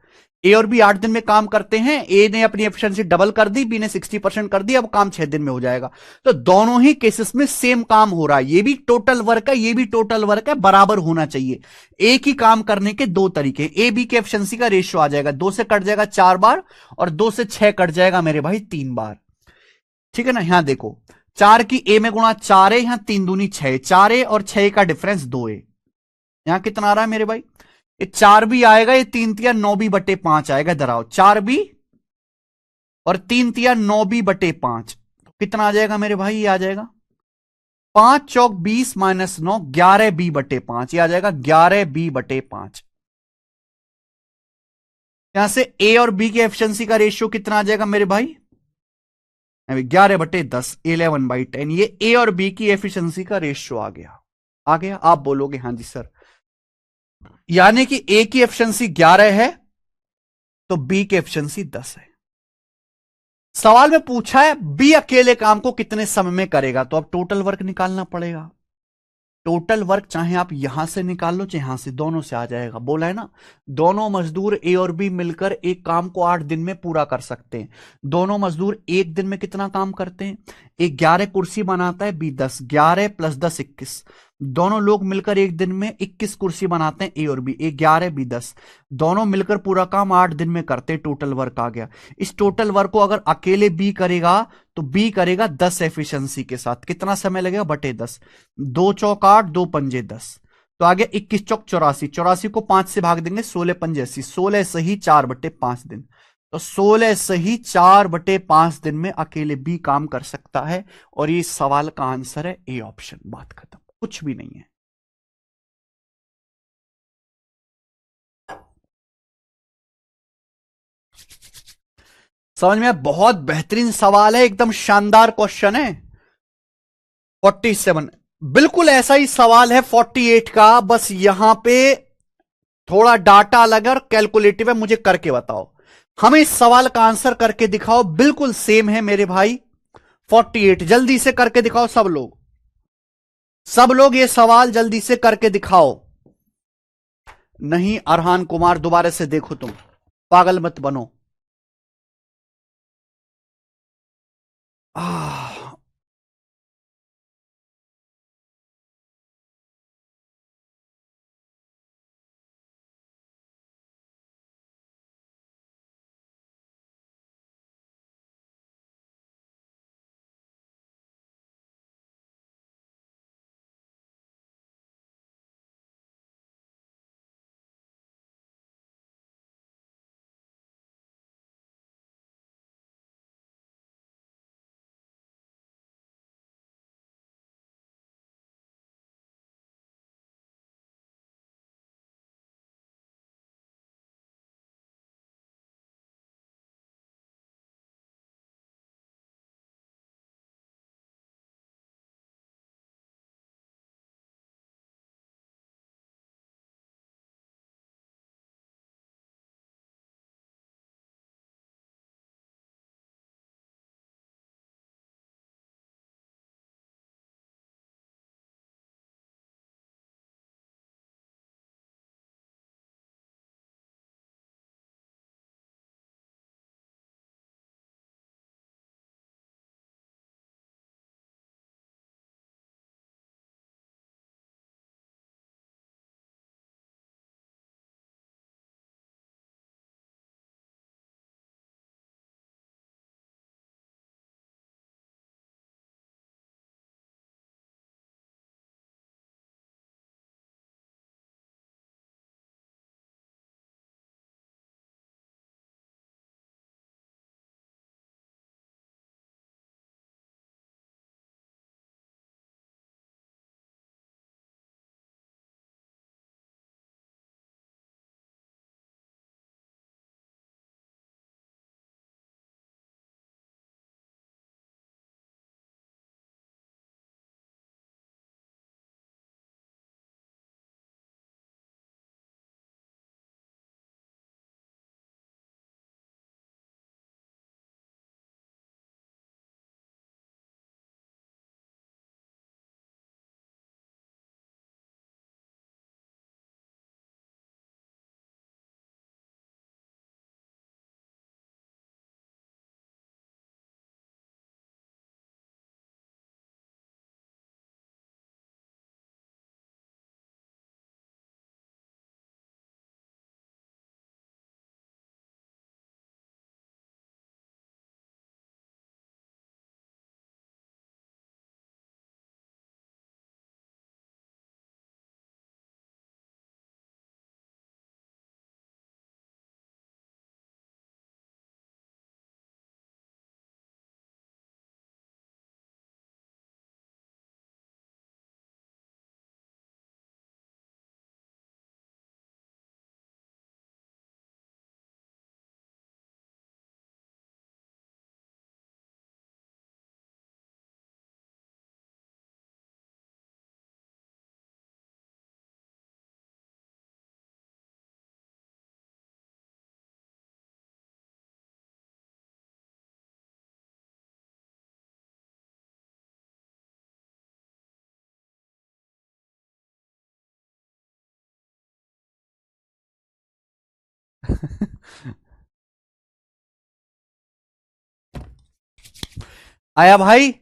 ए और बी 8 दिन में काम करते हैं, ए ने अपनी एफिशिएंसी डबल कर दी, बी ने 60% कर दी, अब काम 6 दिन में हो जाएगा। तो दोनों ही केसेस में सेम काम हो रहा है। ये भी टोटल वर्क है, ये भी टोटल वर्क है, बराबर होना चाहिए। एक ही काम करने के दो तरीके। ए बी की एफिशिएंसी का रेशियो आ जाएगा, 2 से कट जाएगा 4 बार और 2 से 6 कट जाएगा मेरे भाई 3 बार। ठीक है ना। यहां देखो 4 की ए में गुणा 4 है, यहां 3 दूनी 6, 4 है और 6 का डिफरेंस 2 है। यहां कितना आ रहा है मेरे भाई, ये 4 भी आएगा, ये 3 तिया 9b/5 आएगा। इधर आओ, 4b और 3 तिया 9b/5, कितना आ जाएगा मेरे भाई, ये आ जाएगा 5 चौक 20 - 9, 11b/5, ये आ जाएगा 11b/5। यहां से ए और बी की एफिशिएंसी का रेशियो कितना आ जाएगा मेरे भाई, 11/10, 11/10। ये ए और बी की एफिशिएंसी का रेशियो आ गया। आ गया। आप बोलोगे हां जी सर, यानी कि ए की एफिशिएंसी 11 है तो बी की एफिशिएंसी 10 है। सवाल में पूछा है बी अकेले काम को कितने समय में करेगा, तो अब टोटल वर्क निकालना पड़ेगा। टोटल वर्क चाहे आप यहां से निकाल लो चाहे यहां से, दोनों से आ जाएगा। बोला है ना, दोनों मजदूर ए और बी मिलकर एक काम को 8 दिन में पूरा कर सकते हैं। दोनों मजदूर एक दिन में कितना काम करते हैं, एक 11 कुर्सी बनाता है, बी 10, 11 + 10 21। दोनों लोग मिलकर एक दिन में 21 कुर्सी बनाते हैं, ए और बी, ए 11 बी 10। दोनों मिलकर पूरा काम 8 दिन में करते हैं, टोटल वर्क आ गया। इस टोटल वर्क को अगर अकेले बी करेगा तो बी करेगा 10 एफिशिएंसी के साथ, कितना समय लगेगा, बटे 10। 2 चौक 8, 2 पंजे 10, तो आगे 21 चौक 84, 84 को 5 से भाग देंगे, 16 पंजे 80, 16 सही 4/5 दिन। तो 16 सही 4/5 दिन में अकेले बी काम कर सकता है। और ये सवाल का आंसर है ए ऑप्शन। बात खत्म, कुछ भी नहीं है। समझ में? बहुत बेहतरीन सवाल है, एकदम शानदार क्वेश्चन है। 47 बिल्कुल ऐसा ही सवाल है 48 का, बस यहां पे थोड़ा डाटा अलग है और कैलकुलेटिव है। मुझे करके बताओ, हमें इस सवाल का आंसर करके दिखाओ। बिल्कुल सेम है मेरे भाई। 48 जल्दी से करके दिखाओ सब लोग, सब लोग ये सवाल जल्दी से करके दिखाओ। नहीं अरहान कुमार, दोबारा से देखो, तुम पागल मत बनो। आह आया भाई?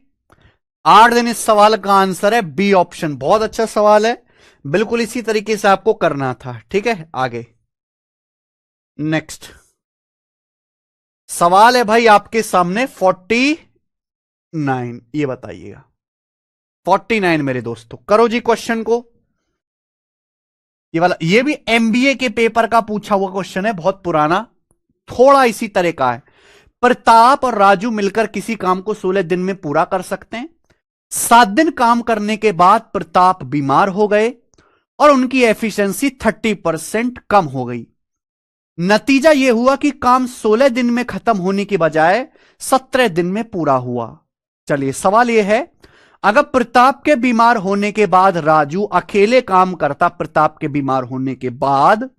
8 दिन इस सवाल का आंसर है बी ऑप्शन। बहुत अच्छा सवाल है, बिल्कुल इसी तरीके से आपको करना था। ठीक है, आगे नेक्स्ट सवाल है भाई आपके सामने 49। ये बताइएगा 49 मेरे दोस्तों, करो जी क्वेश्चन को। ये वाला ये भी एमबीए के पेपर का पूछा हुआ क्वेश्चन है, बहुत पुराना, थोड़ा इसी तरह का है। प्रताप और राजू मिलकर किसी काम को 16 दिन में पूरा कर सकते हैं। 7 दिन काम करने के बाद प्रताप बीमार हो गए और उनकी एफिशिएंसी 30% कम हो गई। नतीजा यह हुआ कि काम 16 दिन में खत्म होने की बजाय 17 दिन में पूरा हुआ। चलिए सवाल यह है, अगर प्रताप के बीमार होने के बाद राजू अकेले काम करता, प्रताप के बीमार होने के बाद,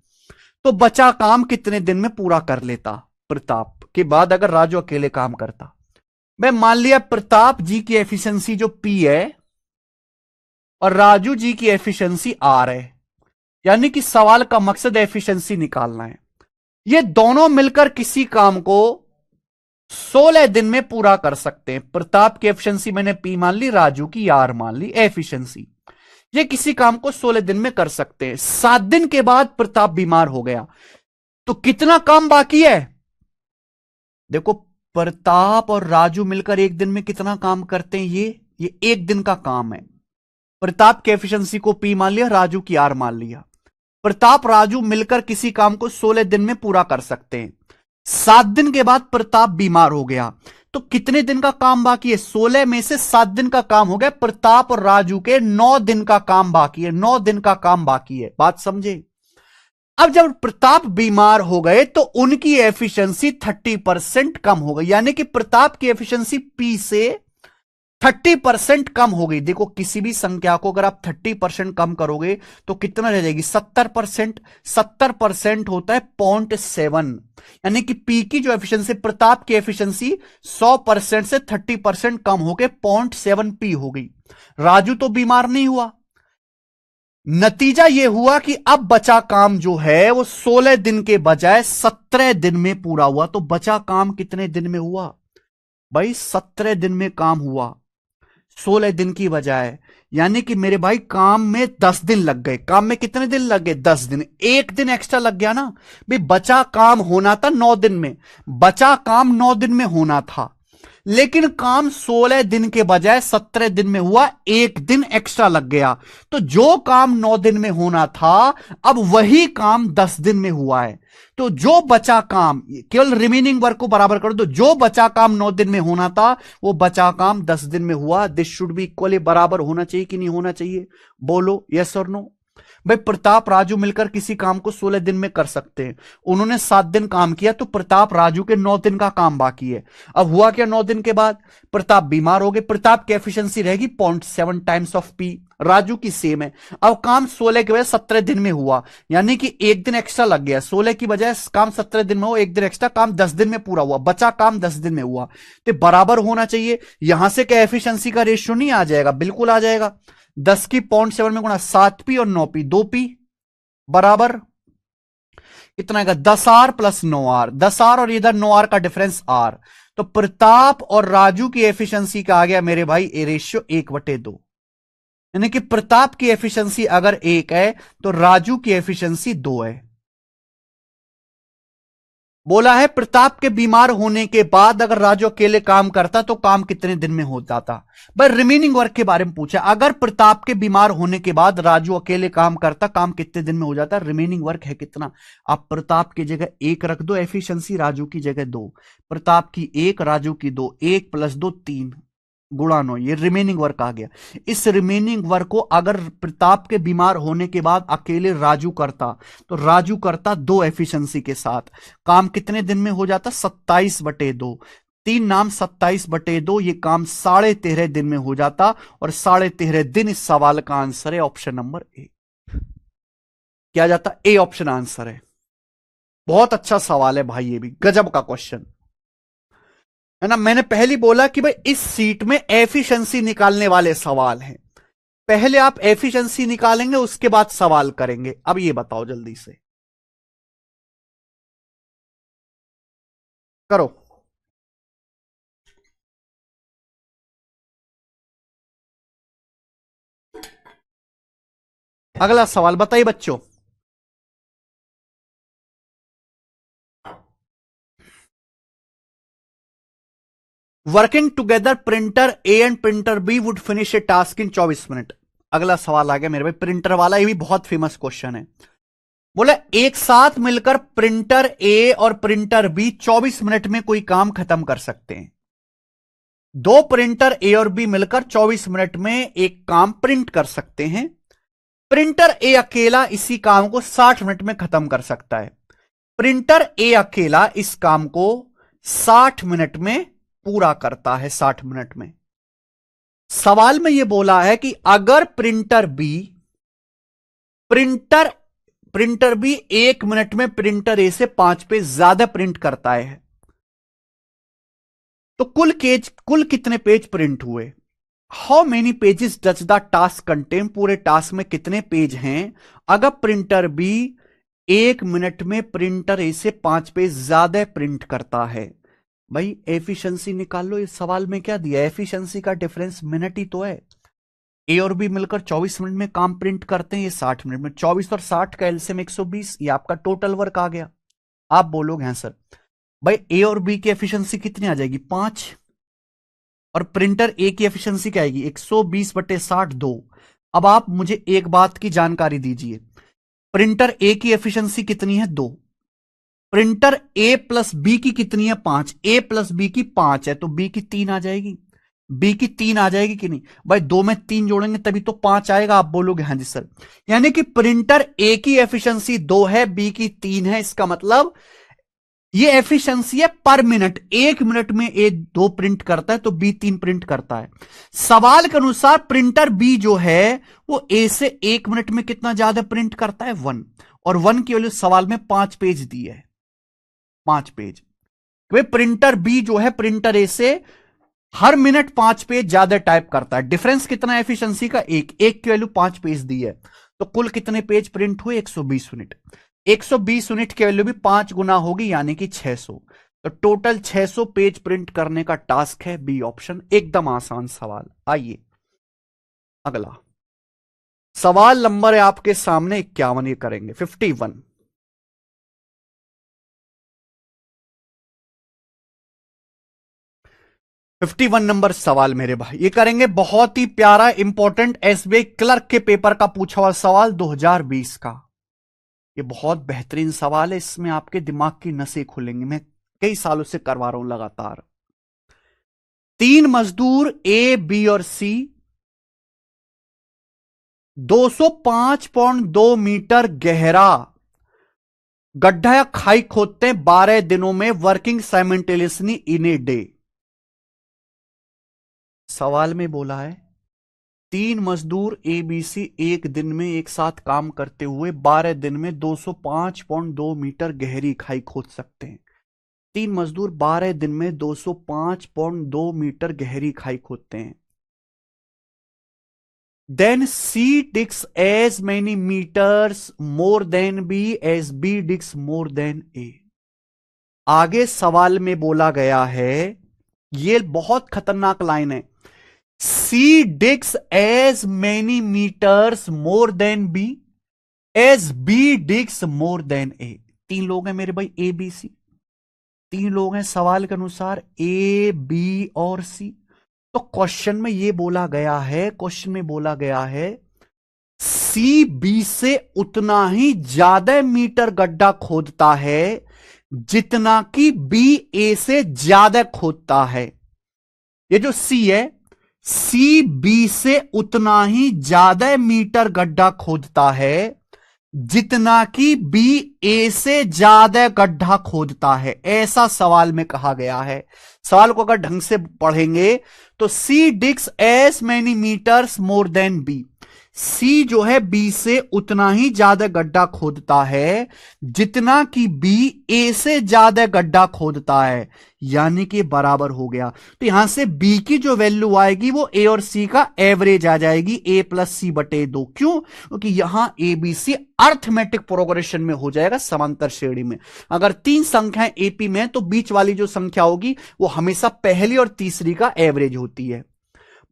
तो बचा काम कितने दिन में पूरा कर लेता? प्रताप के बाद अगर राजू अकेले काम करता, मैं मान लिया प्रताप जी की एफिशिएंसी जो पी है और राजू जी की एफिशिएंसी आर है, यानी कि सवाल का मकसद एफिशिएंसी निकालना है। ये दोनों मिलकर किसी काम को 16 दिन में पूरा कर सकते हैं। प्रताप की एफिशिएंसी मैंने पी मान ली, राजू की आर मान ली एफिशिएंसी। ये किसी काम को 16 दिन में कर सकते हैं। 7 दिन के बाद प्रताप बीमार हो गया, तो कितना काम बाकी है? देखो, प्रताप और राजू मिलकर एक दिन में कितना काम करते हैं? ये 1 दिन का काम है। प्रताप की एफिशिएंसी को पी मान लिया, राजू की आर मान लिया। प्रताप राजू मिलकर किसी काम को 16 दिन में पूरा कर सकते हैं। 7 दिन के बाद प्रताप बीमार हो गया, तो कितने दिन का काम बाकी है? 16 में से 7 दिन का काम हो गया, प्रताप और राजू के 9 दिन का काम बाकी है। 9 दिन का काम बाकी है, बात समझे? अब जब प्रताप बीमार हो गए तो उनकी एफिशिएंसी 30% कम हो गई, यानी कि प्रताप की एफिशिएंसी पी से 30% कम हो गई। देखो, किसी भी संख्या को अगर आप 30% कम करोगे तो कितना रह जाएगी? 70%। 70% होता है 0.7, यानी कि पी की जो एफिशिएंसी, प्रताप की एफिशिएंसी 100% से 30% कम होकर 0.7 पी हो गई। राजू तो बीमार नहीं हुआ। नतीजा यह हुआ कि अब बचा काम जो है वो 16 दिन के बजाय 17 दिन में पूरा हुआ। तो बचा काम कितने दिन में हुआ भाई? 17 दिन में काम हुआ, 16 दिन की बजाय। यानी कि मेरे भाई काम में 10 दिन लग गए। काम में कितने दिन लग गए? 10 दिन। 1 दिन एक्स्ट्रा लग गया ना भाई। बचा काम होना था 9 दिन में, बचा काम 9 दिन में होना था, लेकिन काम 16 दिन के बजाय 17 दिन में हुआ, 1 दिन एक्स्ट्रा लग गया। तो जो काम 9 दिन में होना था, अब वही काम 10 दिन में हुआ है। तो जो बचा काम, केवल रिमेनिंग वर्क को बराबर कर दो, जो बचा काम 9 दिन में होना था वो बचा काम 10 दिन में हुआ। दिस शुड बी इक्वली बराबर होना चाहिए कि नहीं होना चाहिए? बोलो यस और नो। भाई प्रताप राजू मिलकर किसी काम को 16 दिन में कर सकते हैं। उन्होंने 7 दिन काम किया, तो प्रताप राजू के 9 दिन का काम बाकी है। अब हुआ क्या? 9 दिन के बाद प्रताप बीमार हो गए। प्रताप की एफिशिएंसी रहेगी 0.7 टाइम्स ऑफ पी, राजू की सेम है। अब काम 16 के बजाय 17 दिन में हुआ, यानी कि 1 दिन एक्स्ट्रा लग गया। 16 की बजाय काम 17 दिन में हो, 1 दिन एक्स्ट्रा, काम 10 दिन में पूरा हुआ। बचा काम 10 दिन में हुआ, तो बराबर होना चाहिए। यहां से क्या एफिशिएंसी का रेशियो नहीं आ जाएगा? बिल्कुल आ जाएगा। 10 की 0.7 में गुणा 7 पी और 9 पी, 2 पी बराबर कितना आएगा? 10 आर प्लस 9 आर। 10 आर और इधर 9 आर का डिफरेंस आर। तो प्रताप और राजू की एफिशिएंसी का आ गया मेरे भाई ए रेशियो 1/2, यानी कि प्रताप की एफिशिएंसी अगर 1 है तो राजू की एफिशिएंसी 2 है। बोला है प्रताप के बीमार होने के बाद अगर राजू अकेले काम करता तो काम कितने दिन में हो जाता? भाई रिमेनिंग वर्क के बारे में पूछा। अगर प्रताप के बीमार होने के बाद राजू अकेले काम करता, काम कितने दिन में हो जाता? रिमेनिंग वर्क है कितना? आप प्रताप की जगह 1 रख दो, एफिशिएंसी राजू की जगह 2, प्रताप की 1 राजू की 2, 1 + 2 3 गुणा 9, ये रिमेनिंग वर्क आ गया। इस रिमेनिंग वर्क को अगर प्रताप के बीमार होने के बाद अकेले राजू करता तो राजू करता 2 एफिशिएंसी के साथ, काम कितने दिन में हो जाता? 27/2, 3 नाम 27/2, ये काम 13.5 दिन में हो जाता। और 13.5 दिन इस सवाल का आंसर है ऑप्शन नंबर ए। क्या जाता? ए ऑप्शन आंसर है। बहुत अच्छा सवाल है भाई, ये भी गजब का क्वेश्चन है ना। मैंने पहले बोला कि भाई इस सीट में एफिशिएंसी निकालने वाले सवाल हैं। पहले आप एफिशिएंसी निकालेंगे, उसके बाद सवाल करेंगे। अब ये बताओ जल्दी से, करो। अगला सवाल बताइए बच्चों। Working together printer A and printer B would finish a task in 24 minute. अगला सवाल आ गया मेरे भाई, प्रिंटर वाला, ये भी बहुत फेमस क्वेश्चन है। बोले एक साथ मिलकर प्रिंटर ए और प्रिंटर बी 24 मिनट में कोई काम खत्म कर सकते हैं। दो प्रिंटर ए और बी मिलकर 24 मिनट में एक काम प्रिंट कर सकते हैं। प्रिंटर ए अकेला इसी काम को 60 मिनट में खत्म कर सकता है। प्रिंटर ए अकेला इस काम को 60 मिनट में पूरा करता है। 60 मिनट में। सवाल में यह बोला है कि अगर प्रिंटर बी 1 मिनट में प्रिंटर ए से 5 पेज ज्यादा प्रिंट करता है, तो कुल कितने पेज प्रिंट हुए? How many pages does the task contain? पूरे टास्क में कितने पेज हैं अगर प्रिंटर बी 1 मिनट में प्रिंटर ए से 5 पेज ज्यादा प्रिंट करता है। भाई एफिशिएंसी निकाल लो। इस सवाल में क्या दिया? एफिशिएंसी का डिफरेंस मिनट ही तो है। ए और बी मिलकर 24 मिनट में काम प्रिंट करते हैं, ये 60 मिनट में। 24 और 60 का एलसीएम 120, ये आपका टोटल वर्क आ गया। आप बोलोगे हाँ सर। भाई ए और बी की एफिशिएंसी कितनी आ जाएगी? 5। और प्रिंटर ए की एफिशिएंसी क्या आएगी? 120/60 2। अब आप मुझे एक बात की जानकारी दीजिए, प्रिंटर ए की एफिशिएंसी कितनी है? 2। प्रिंटर ए प्लस बी की कितनी है? 5। ए प्लस बी की 5 है, तो बी की 3 आ जाएगी। बी की 3 आ जाएगी कि नहीं? भाई 2 में 3 जोड़ेंगे तभी तो 5 आएगा। आप बोलोगे हाँ जी सर। यानी कि प्रिंटर ए की एफिशिएंसी 2 है, बी की 3 है। इसका मतलब ये एफिशिएंसी है पर मिनट। 1 मिनट में ए 2 प्रिंट करता है तो बी 3 प्रिंट करता है। सवाल के अनुसार प्रिंटर बी जो है वो ए से 1 मिनट में कितना ज्यादा प्रिंट करता है? 1। और 1 की वैल्यू सवाल में 5 पेज दी है। 5 पेज। वे प्रिंटर बी जो है प्रिंटर ए से हर मिनट 5 पेज ज्यादा टाइप करता है। डिफरेंस कितना है एफिशिएंसी का? 1। 1 की वैल्यू 5 पेज दी है, तो कुल कितने पेज प्रिंट हुए? 120 यूनिट। 120 यूनिट की वैल्यू भी 5 गुना होगी, यानी कि 600। तो टोटल 600 पेज प्रिंट करने का टास्क है। बी ऑप्शन एकदम आसान सवाल। आइए अगला सवाल नंबर है आपके सामने 51। ये करेंगे 51। नंबर सवाल मेरे भाई, ये करेंगे बहुत ही प्यारा इंपॉर्टेंट एसबीआई क्लर्क के पेपर का पूछा हुआ सवाल 2020 का। ये बहुत बेहतरीन सवाल है, इसमें आपके दिमाग की नसें खुलेंगी। मैं कई सालों से करवा रहा हूं लगातार। 3 मजदूर ए, बी और सी 205.2 मीटर गहरा गड्ढा या खाई खोदते हैं 12 दिनों में, working simultaneously in a day. सवाल में बोला है 3 मजदूर ए बी सी एक दिन में एक साथ काम करते हुए 12 दिन में 205.2 मीटर गहरी खाई खोद सकते हैं। 3 मजदूर 12 दिन में 205.2 मीटर गहरी खाई खोदते हैं। Then C digs as many metres more than B as B digs more than A. आगे सवाल में बोला गया है, ये बहुत खतरनाक लाइन है, C digs as many metres more than B as B digs more than A. 3 लोग हैं मेरे भाई ए बी सी। 3 लोग हैं सवाल के अनुसार ए बी और सी। तो क्वेश्चन में ये बोला गया है सी बी से उतना ही ज्यादा मीटर गड्ढा खोदता है जितना कि बी ए से ज्यादा खोदता है। ये जो सी है, सी बी से उतना ही ज्यादा मीटर गड्ढा खोदता है जितना कि बी ए से ज्यादा गड्ढा खोदता है। ऐसा सवाल में कहा गया है। सवाल को अगर ढंग से पढ़ेंगे तो C digs as many metres more than B, C जो है बी से उतना ही ज्यादा गड्ढा खोदता है जितना कि बी ए से ज्यादा गड्ढा खोदता है, यानी कि बराबर हो गया। तो यहां से बी की जो वैल्यू आएगी वो ए और सी का एवरेज आ जाएगी, ए प्लस सी बटे 2। क्यों? क्योंकि यहां A B C arithmetic progression में हो जाएगा, समांतर श्रेणी में। अगर तीन संख्याएं एपी में तो बीच वाली जो संख्या होगी वो हमेशा पहली और तीसरी का एवरेज होती है।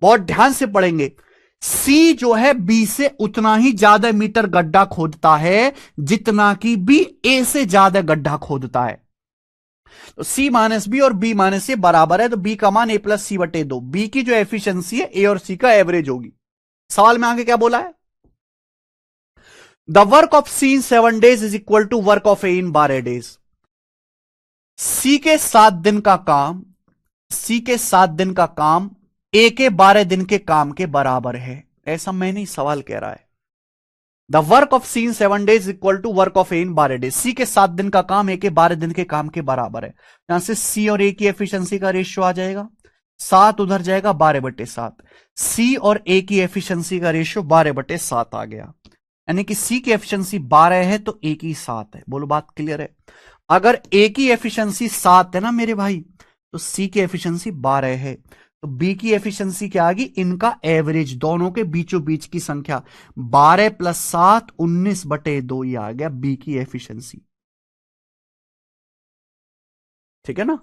बहुत ध्यान से पढ़ेंगे। सी जो है बी से उतना ही ज्यादा मीटर गड्ढा खोदता है जितना कि बी ए से ज्यादा गड्ढा खोदता है। तो सी माइनस बी और बी माइनस ए बराबर है, तो बी का मान ए प्लस सी बटे 2। बी की जो एफिशिएंसी है ए और सी का एवरेज होगी। सवाल में आगे क्या बोला है? The work of C in 7 days is equal to work of A in 12 days। C के 7 दिन का काम, सी के 7 दिन का काम ए के 12 दिन के काम के बराबर है। ऐसा मैं नहीं, सवाल कह रहा है। The work of C in 7 days equal to work of A in 12 days। C के 7 दिन का काम ए के 12 दिन के काम के बराबर है। यहां से सी और ए की एफिशिएंसी का रेशियो आ जाएगा, 7 उधर जाएगा 12/7। सी और ए की एफिशिएंसी का रेशियो 12/7 आ गया, यानी कि सी की एफिशिएंसी 12 है तो ए की 7 है। बोलो बात क्लियर है? अगर ए की एफिशिएंसी 7 है ना मेरे भाई, तो सी की एफिशिएंसी 12 है, तो बी की एफिशिएंसी क्या आ गई? इनका एवरेज, दोनों के बीचों बीच की संख्या 12 + 7 19/2, ये आ गया बी की एफिशिएंसी। ठीक है ना?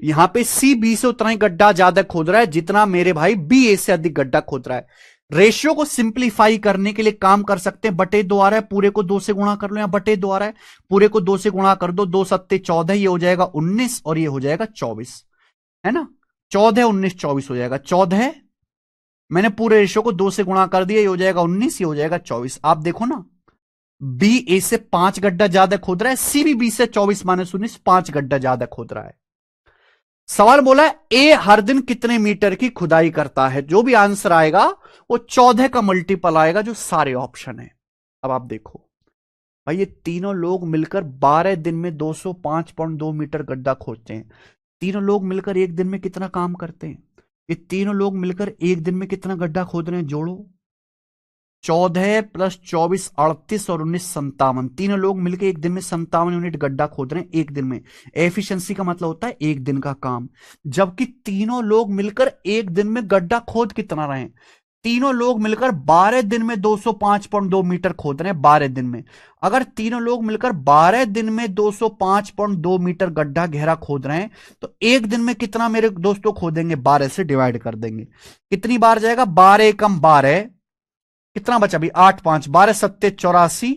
यहां पे सी बी से उतना ही गड्ढा ज्यादा खोद रहा है जितना मेरे भाई बी ए से अधिक गड्ढा खोद रहा है। रेशियो को सिंप्लीफाई करने के लिए काम कर सकते हैं, बटे 2 आ रहा है, पूरे को 2 से गुणा कर लो। यहां बटे 2 आ रहा है, पूरे को 2 से गुणा कर दो, 2 सत्ते 14, ये हो जाएगा 19 और ये हो जाएगा 24, है ना? 14 19 24 हो जाएगा। 14 मैंने पूरे रेशियो को 2 से गुणा कर दिया, ये हो जाएगा 19, ये हो जाएगा 24। आप देखो ना, बी ए से 5 गड्ढा ज्यादा खोद रहा है, सी भी बी से 24 - 19 5 गड्ढा ज्यादा खोद रहा है। सवाल बोला ए हर दिन कितने मीटर की खुदाई करता है? जो भी आंसर आएगा वो 14 का मल्टीपल आएगा, जो सारे ऑप्शन है। अब आप देखो भाई, ये तीनों लोग मिलकर 12 दिन में 205.2 मीटर गड्ढा खोदते हैं। तीनों लोग मिलकर एक दिन में कितना काम करते हैं? ये तीनों लोग मिलकर एक दिन में कितना गड्ढा खोद रहे हैं? जोड़ो, 14 + 24 38 और 19 57। तीनों लोग मिलकर एक दिन में 57 यूनिट गड्ढा खोद रहे हैं एक दिन में। एफिशिएंसी का मतलब होता है एक दिन का काम, जबकि तीनों लोग मिलकर एक दिन में गड्ढा खोद कितना रहे हैं? तीनों लोग मिलकर 12 दिन में 205.2 मीटर खोद रहे हैं 12 दिन में। अगर तीनों लोग मिलकर 12 दिन में 205.2 मीटर गड्ढा गहरा खोद रहे हैं तो एक दिन में कितना मेरे दोस्तों खोदेंगे? 12 से डिवाइड कर देंगे, कितनी बार जाएगा? 12 एकम 12, कितना बचा भी? 8 5 12 7 84,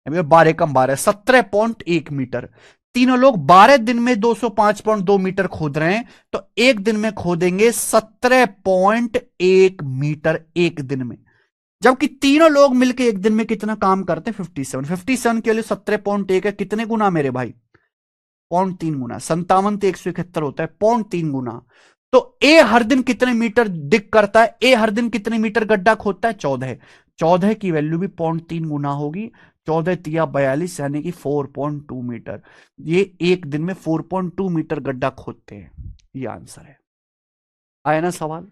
12 कम 12 17.1 मीटर। तीनों लोग 12 दिन में 205.2 मीटर खोद रहे हैं, तो एक दिन में खोदेंगे 17.1 मीटर एक दिन में। जबकि तीनों लोग मिलकर एक दिन में कितना काम करते हैं? 57 के लिए 17.1 है, कितने गुना मेरे भाई? 0.3 गुना। 57 तो 171 होता है, 0.3 गुना। तो ए हर दिन कितने मीटर डिग करता है? ए हर दिन कितने मीटर गड्ढा खोदता है? 14। 14 की वैल्यू भी 0.3 गुना होगी, 14 तिया 42, यानी कि 4.2 मीटर। ये एक दिन में 4.2 मीटर गड्ढा खोदते हैं, ये आंसर है। आया ना सवाल?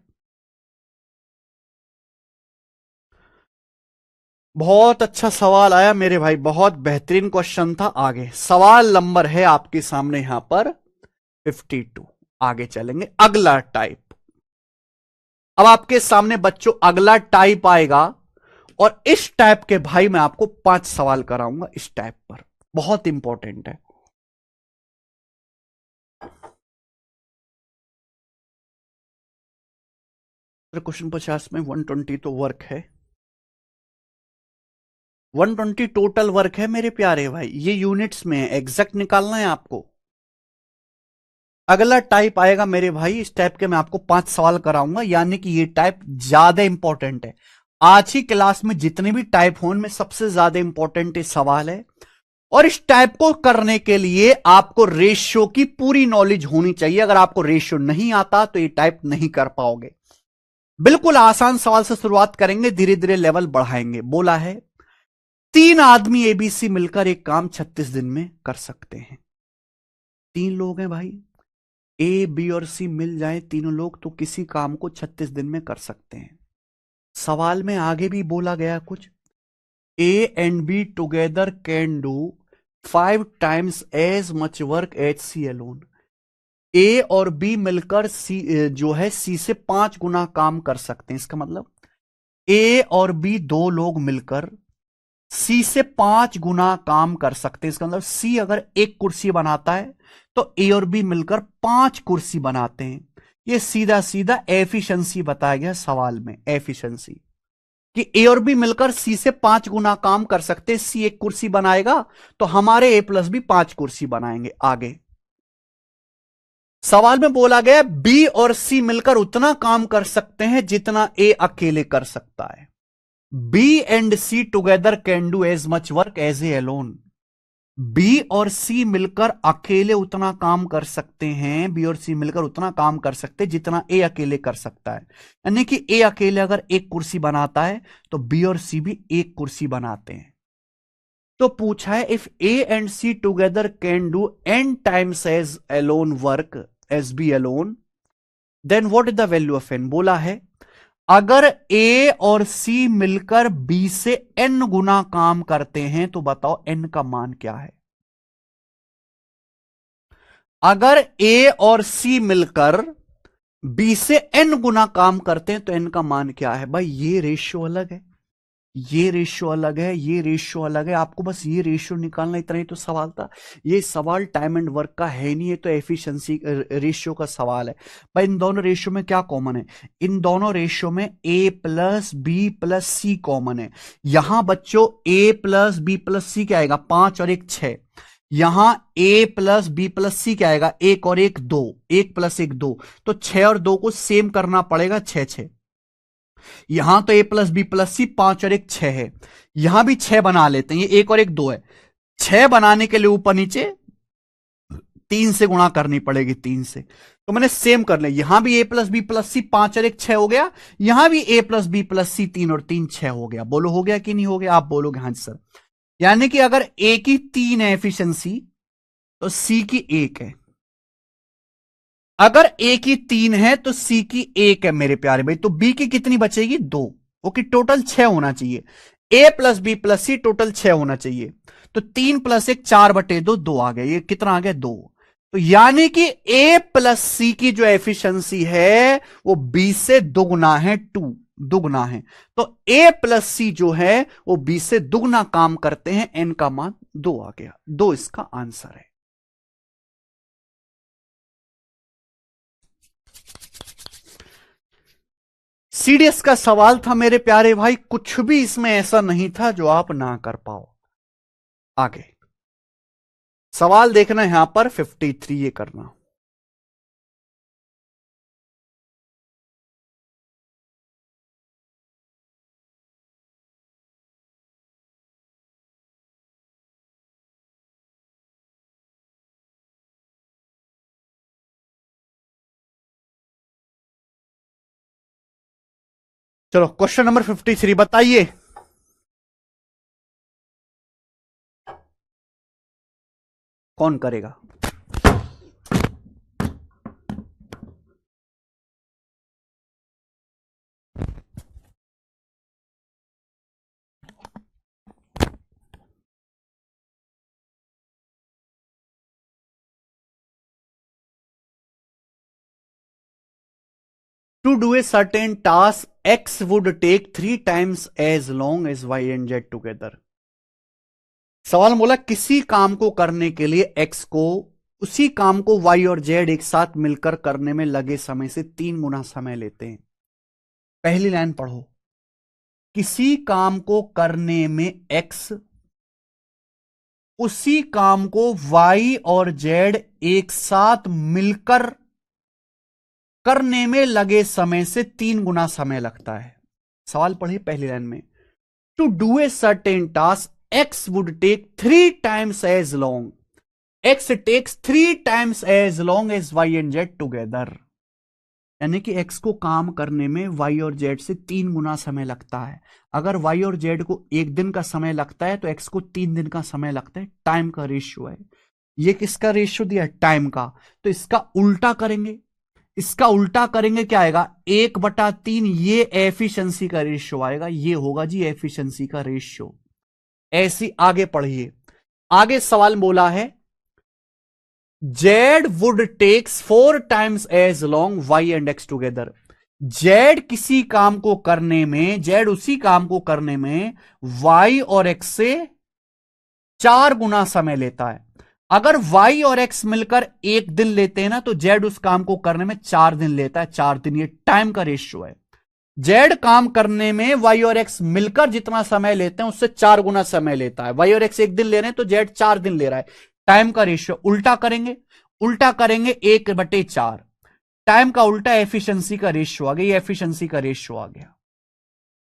बहुत अच्छा सवाल आया मेरे भाई, बहुत बेहतरीन क्वेश्चन था। आगे सवाल नंबर है आपके सामने यहां पर 52। आगे चलेंगे, अगला टाइप। अब आपके सामने बच्चों अगला टाइप आएगा, और इस टाइप के भाई मैं आपको 5 सवाल कराऊंगा इस टाइप पर, बहुत इंपॉर्टेंट है। क्वेश्चन 50 में 120 तो वर्क है, 120 टोटल वर्क है मेरे प्यारे भाई। ये यूनिट्स में है, एग्जैक्ट निकालना है आपको। अगला टाइप आएगा मेरे भाई, इस टाइप के मैं आपको 5 सवाल कराऊंगा, यानी कि ये टाइप ज्यादा इंपॉर्टेंट है। आज ही क्लास में जितने भी टाइप हो उनमें सबसे ज्यादा इंपॉर्टेंट सवाल है। और इस टाइप को करने के लिए आपको रेशियो की पूरी नॉलेज होनी चाहिए। अगर आपको रेशियो नहीं आता तो ये टाइप नहीं कर पाओगे। बिल्कुल आसान सवाल से शुरुआत करेंगे, धीरे धीरे लेवल बढ़ाएंगे। बोला है 3 आदमी एबीसी मिलकर एक काम 36 दिन में कर सकते हैं। 3 लोग हैं भाई, ए बी और सी मिल जाए तीनों लोग तो किसी काम को 36 दिन में कर सकते हैं। सवाल में आगे भी बोला गया कुछ, A and B together can do 5 times as much work as C alone. A और बी मिलकर सी जो है सी से 5 गुना काम कर सकते हैं। इसका मतलब ए और बी दो लोग मिलकर सी से 5 गुना काम कर सकते हैं। इसका मतलब सी अगर एक कुर्सी बनाता है तो ए और बी मिलकर 5 कुर्सी बनाते हैं। ये सीधा सीधा एफिशिएंसी बताया गया सवाल में, एफिशिएंसी कि ए और बी मिलकर सी से 5 गुना काम कर सकते हैं। सी एक कुर्सी बनाएगा तो हमारे ए प्लस बी 5 कुर्सी बनाएंगे। आगे सवाल में बोला गया बी और सी मिलकर उतना काम कर सकते हैं जितना ए अकेले कर सकता है। B and C together can do as much work as A alone. B और सी मिलकर अकेले उतना काम कर सकते हैं, बी और सी मिलकर उतना काम कर सकते हैं जितना ए अकेले कर सकता है। यानी कि ए अकेले अगर एक कुर्सी बनाता है तो बी और सी भी एक कुर्सी बनाते हैं। तो पूछा है if A and C together can do n times as alone work as B alone then what is the value of n। बोला है अगर ए और सी मिलकर बी से n गुना काम करते हैं तो बताओ n का मान क्या है। अगर ए और सी मिलकर बी से n गुना काम करते हैं तो n का मान क्या है। भाई ये रेशियो अलग है, ये रेशियो अलग है, ये रेशियो अलग है। आपको बस ये रेशियो निकालना, इतना ही तो सवाल था। ये सवाल टाइम एंड वर्क का है नहीं, है तो एफिशिएंसी रेशियो का सवाल है। भाई इन दोनों रेशियो में क्या कॉमन है, इन दोनों रेशियो में ए प्लस बी प्लस सी कॉमन है। यहां बच्चों ए प्लस बी प्लस सी क्या आएगा, 5 और 1 6। यहां ए प्लस बी प्लस सी क्या आएगा, 1 और 1 2, 1 प्लस 1 2। तो 6 और 2 को सेम करना पड़ेगा, 6 6। यहां तो ए प्लस बी प्लस सी 5 और 1 6 है, यहां भी 6 बना लेते हैं। ये 1 और 1 2 है। 6 बनाने के लिए ऊपर नीचे 3 से गुणा करनी पड़ेगी, 3 से। तो मैंने सेम कर लिया, यहां भी ए प्लस बी प्लस सी 5 और 1 6 हो गया, यहां भी ए प्लस बी प्लस सी 3 और 3 6 हो गया। बोलो हो गया कि नहीं हो गया, आप बोलोगे हाँ सर। यानी कि अगर ए की 3 है एफिशिएंसी तो सी की 1 है। अगर ए की 3 है तो सी की 1 है मेरे प्यारे भाई। तो बी की कितनी बचेगी, 2। ओके, टोटल 6 होना चाहिए। ए प्लस बी प्लस सी टोटल 6 होना चाहिए। तो 3 प्लस 1 4/2 2 आ गया। ये कितना आ गया, 2। तो यानी कि ए प्लस सी की जो एफिशिएंसी है वो बी से दुगुना है, 2 दुगुना है। तो ए प्लस सी जो है वो बी से दुगुना काम करते हैं। एन का मान 2 आ गया, 2 इसका आंसर है। सीडीएस का सवाल था मेरे प्यारे भाई, कुछ भी इसमें ऐसा नहीं था जो आप ना कर पाओ। आगे सवाल देखना यहां पर 53, ये करना। चलो क्वेश्चन नंबर 53 बताइए। कौन करेगा, to do a certain task x would take 3 times as long as y and z together. सवाल बोला किसी काम को करने के लिए एक्स को, उसी काम को वाई और जेड एक साथ मिलकर करने में लगे समय से 3 गुना समय लेते हैं। पहली लाइन पढ़ो, किसी काम को करने में एक्स उसी काम को वाई और जेड एक साथ मिलकर करने में लगे समय से 3 गुना समय लगता है। सवाल पढ़िए पहली लाइन में, to do a certain task x would take 3 times as long, x takes 3 times as long as y and z together. यानी कि एक्स को काम करने में वाई और जेड से 3 गुना समय लगता है। अगर वाई और जेड को 1 दिन का समय लगता है तो एक्स को 3 दिन का समय लगता है। टाइम का रेशियो है ये। किसका रेशियो दिया, टाइम का। तो इसका उल्टा करेंगे, इसका उल्टा करेंगे क्या आएगा, 1/3। ये एफिशिएंसी का रेशियो आएगा, ये होगा जी एफिशिएंसी का रेशियो। ऐसी आगे पढ़िए, आगे सवाल बोला है z would takes 4 times as long y and x together. Z किसी काम को करने में, जेड उसी काम को करने में वाई और एक्स से 4 गुना समय लेता है। अगर y और x मिलकर 1 दिन लेते हैं ना, तो z उस काम को करने में 4 दिन लेता है, 4 दिन। ये टाइम का रेशियो है। z काम करने में y और x मिलकर जितना समय लेते हैं उससे 4 गुना समय लेता है। y और x 1 दिन ले रहे हैं तो z 4 दिन ले रहा है। टाइम का रेशियो उल्टा करेंगे, उल्टा करेंगे 1/4। टाइम का उल्टा एफिशिएंसी का रेशियो आ गया, ये एफिशिएंसी का रेशियो आ गया।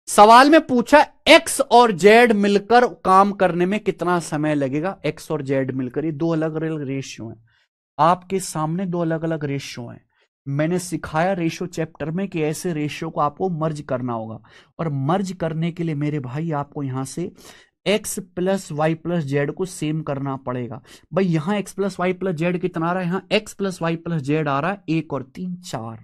सवाल में पूछा एक्स और जेड मिलकर काम करने में कितना समय लगेगा। एक्स और जेड मिलकर, ये दो अलग अलग रेशियो हैं आपके सामने, दो अलग अलग रेशियो हैं। मैंने सिखाया रेशियो चैप्टर में कि ऐसे रेशियो को आपको मर्ज करना होगा, और मर्ज करने के लिए मेरे भाई आपको यहां से X plus Y plus Z को सेम करना पड़ेगा। भाई यहां X plus Y plus Z कितना आ रहा है, यहां X plus Y plus Z आ रहा है 1 और 3 4।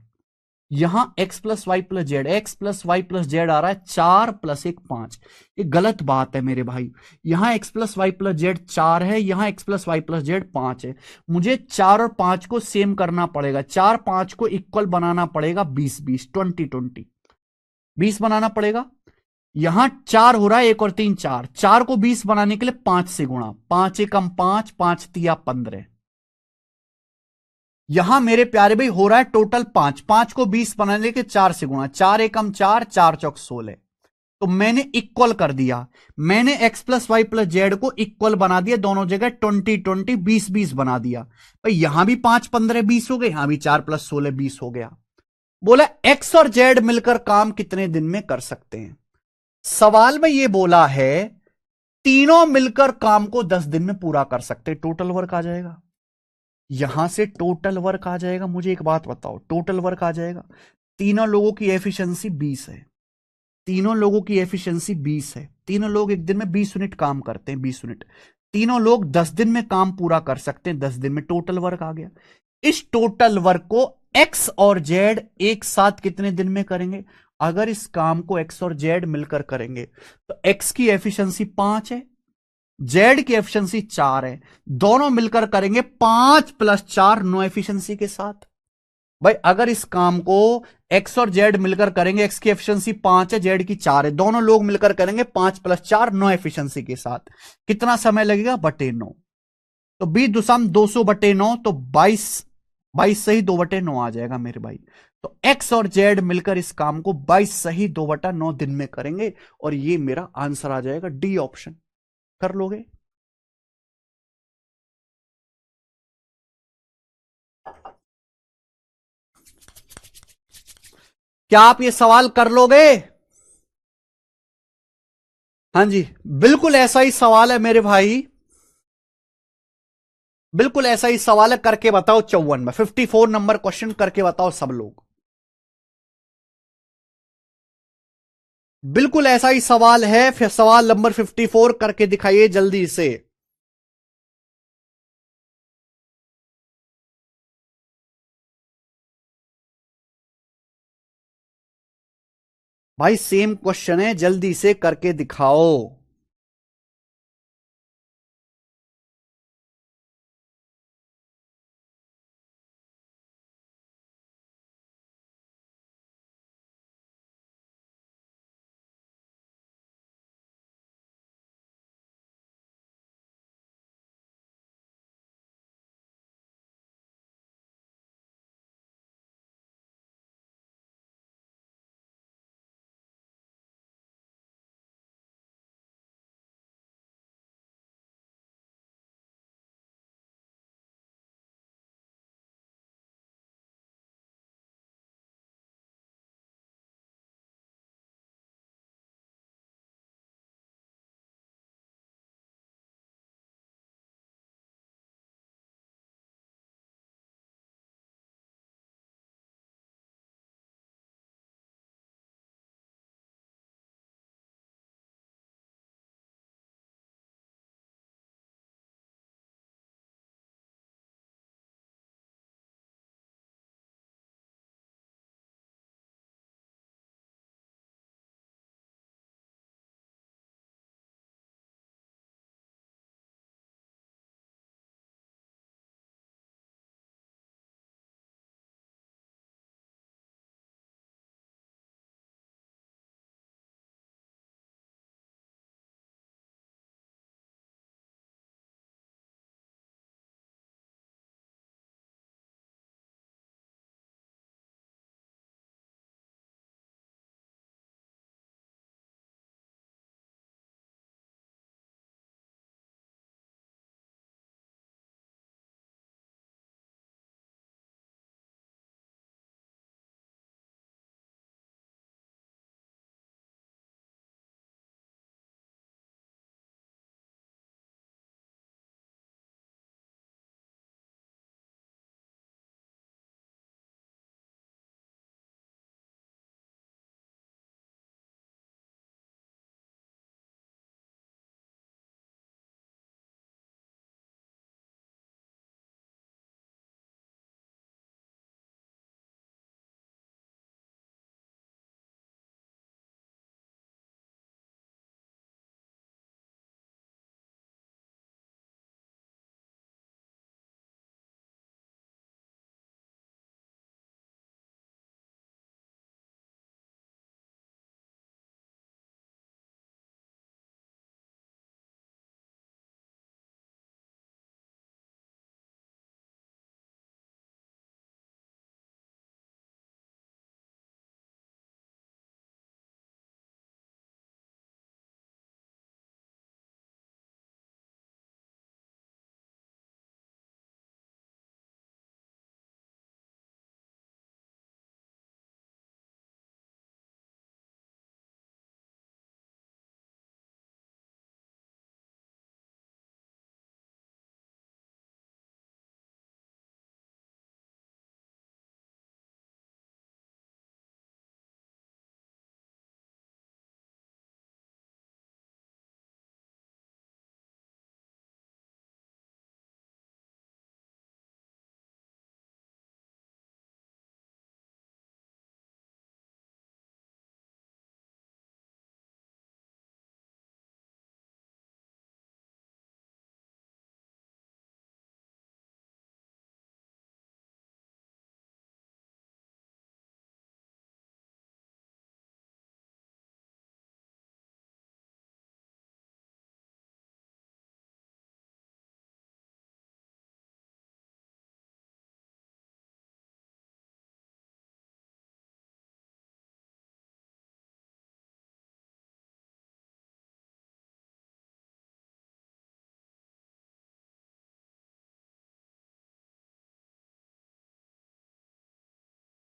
यहां x plus Y plus Z, X plus Y plus Z आ रहा है 4 + 1 5। ये गलत बात है मेरे भाई। यहां x plus Y plus z 4 है, यहां x plus Y plus z 5 है। मुझे 4 और 5 को सेम करना पड़ेगा, 4 5 को इक्वल बनाना पड़ेगा, 20 20 20 20 20 बनाना पड़ेगा। यहां 4 हो रहा है, 1 और 3 4, 4 को 20 बनाने के लिए 5 से गुणा, 5 एकम 5, 5 तिया 15। यहां मेरे प्यारे भाई हो रहा है टोटल 5, 5 को 20 बनाने के 4 से गुणा, 4 एकम 4, 4 चौक 16। तो मैंने इक्वल कर दिया, मैंने x plus Y plus Z को इक्वल बना दिया, दोनों जगह 20 20 20 20 बना दिया। भाई यहां भी 5 15 20 हो गए, यहां भी 4 + 16 20 हो गया। बोला x और z मिलकर काम कितने दिन में कर सकते हैं। सवाल में यह बोला है तीनों मिलकर काम को 10 दिन में पूरा कर सकते हैं। टोटल वर्क आ जाएगा, यहां से टोटल वर्क आ जाएगा। मुझे एक बात बताओ, टोटल वर्क आ जाएगा, तीनों लोगों की एफिशिएंसी 20 है, तीनों लोगों की एफिशिएंसी 20 है। तीनों लोग एक दिन में 20 यूनिट काम करते हैं, 20 यूनिट। तीनों लोग 10 दिन में काम पूरा कर सकते हैं, 10 दिन में टोटल वर्क आ गया। इस टोटल वर्क को एक्स और जेड एक साथ कितने दिन में करेंगे। अगर इस काम को एक्स और जेड मिलकर करेंगे तो एक्स की एफिशिएंसी 5 है, जेड की एफिशिएंसी 4 है, दोनों मिलकर करेंगे 5 + 4 9 एफिशिएंसी के साथ। भाई अगर इस काम को एक्स और जेड मिलकर करेंगे, एक्स की एफिशिएंसी 5 है, जेड की 4 है, दोनों लोग मिलकर करेंगे 5 + 4 9 एफिशिएंसी के साथ। कितना समय लगेगा, /9। तो 20 दुसम 200/9, तो 22 22 सही 2/9 आ जाएगा मेरे भाई। तो एक्स और जेड मिलकर इस काम को 22 सही 2/9 दिन में करेंगे, और ये मेरा आंसर आ जाएगा, डी ऑप्शन। कर लोगे। क्या आप ये सवाल कर लोगे। हाँ जी, बिल्कुल ऐसा ही सवाल है मेरे भाई, बिल्कुल ऐसा ही सवाल है। करके बताओ 54 में, 54 नंबर क्वेश्चन करके बताओ सब लोग। बिल्कुल ऐसा ही सवाल है, फिर सवाल नंबर 54 करके दिखाइए जल्दी से। भाई सेम क्वेश्चन है, जल्दी से करके दिखाओ।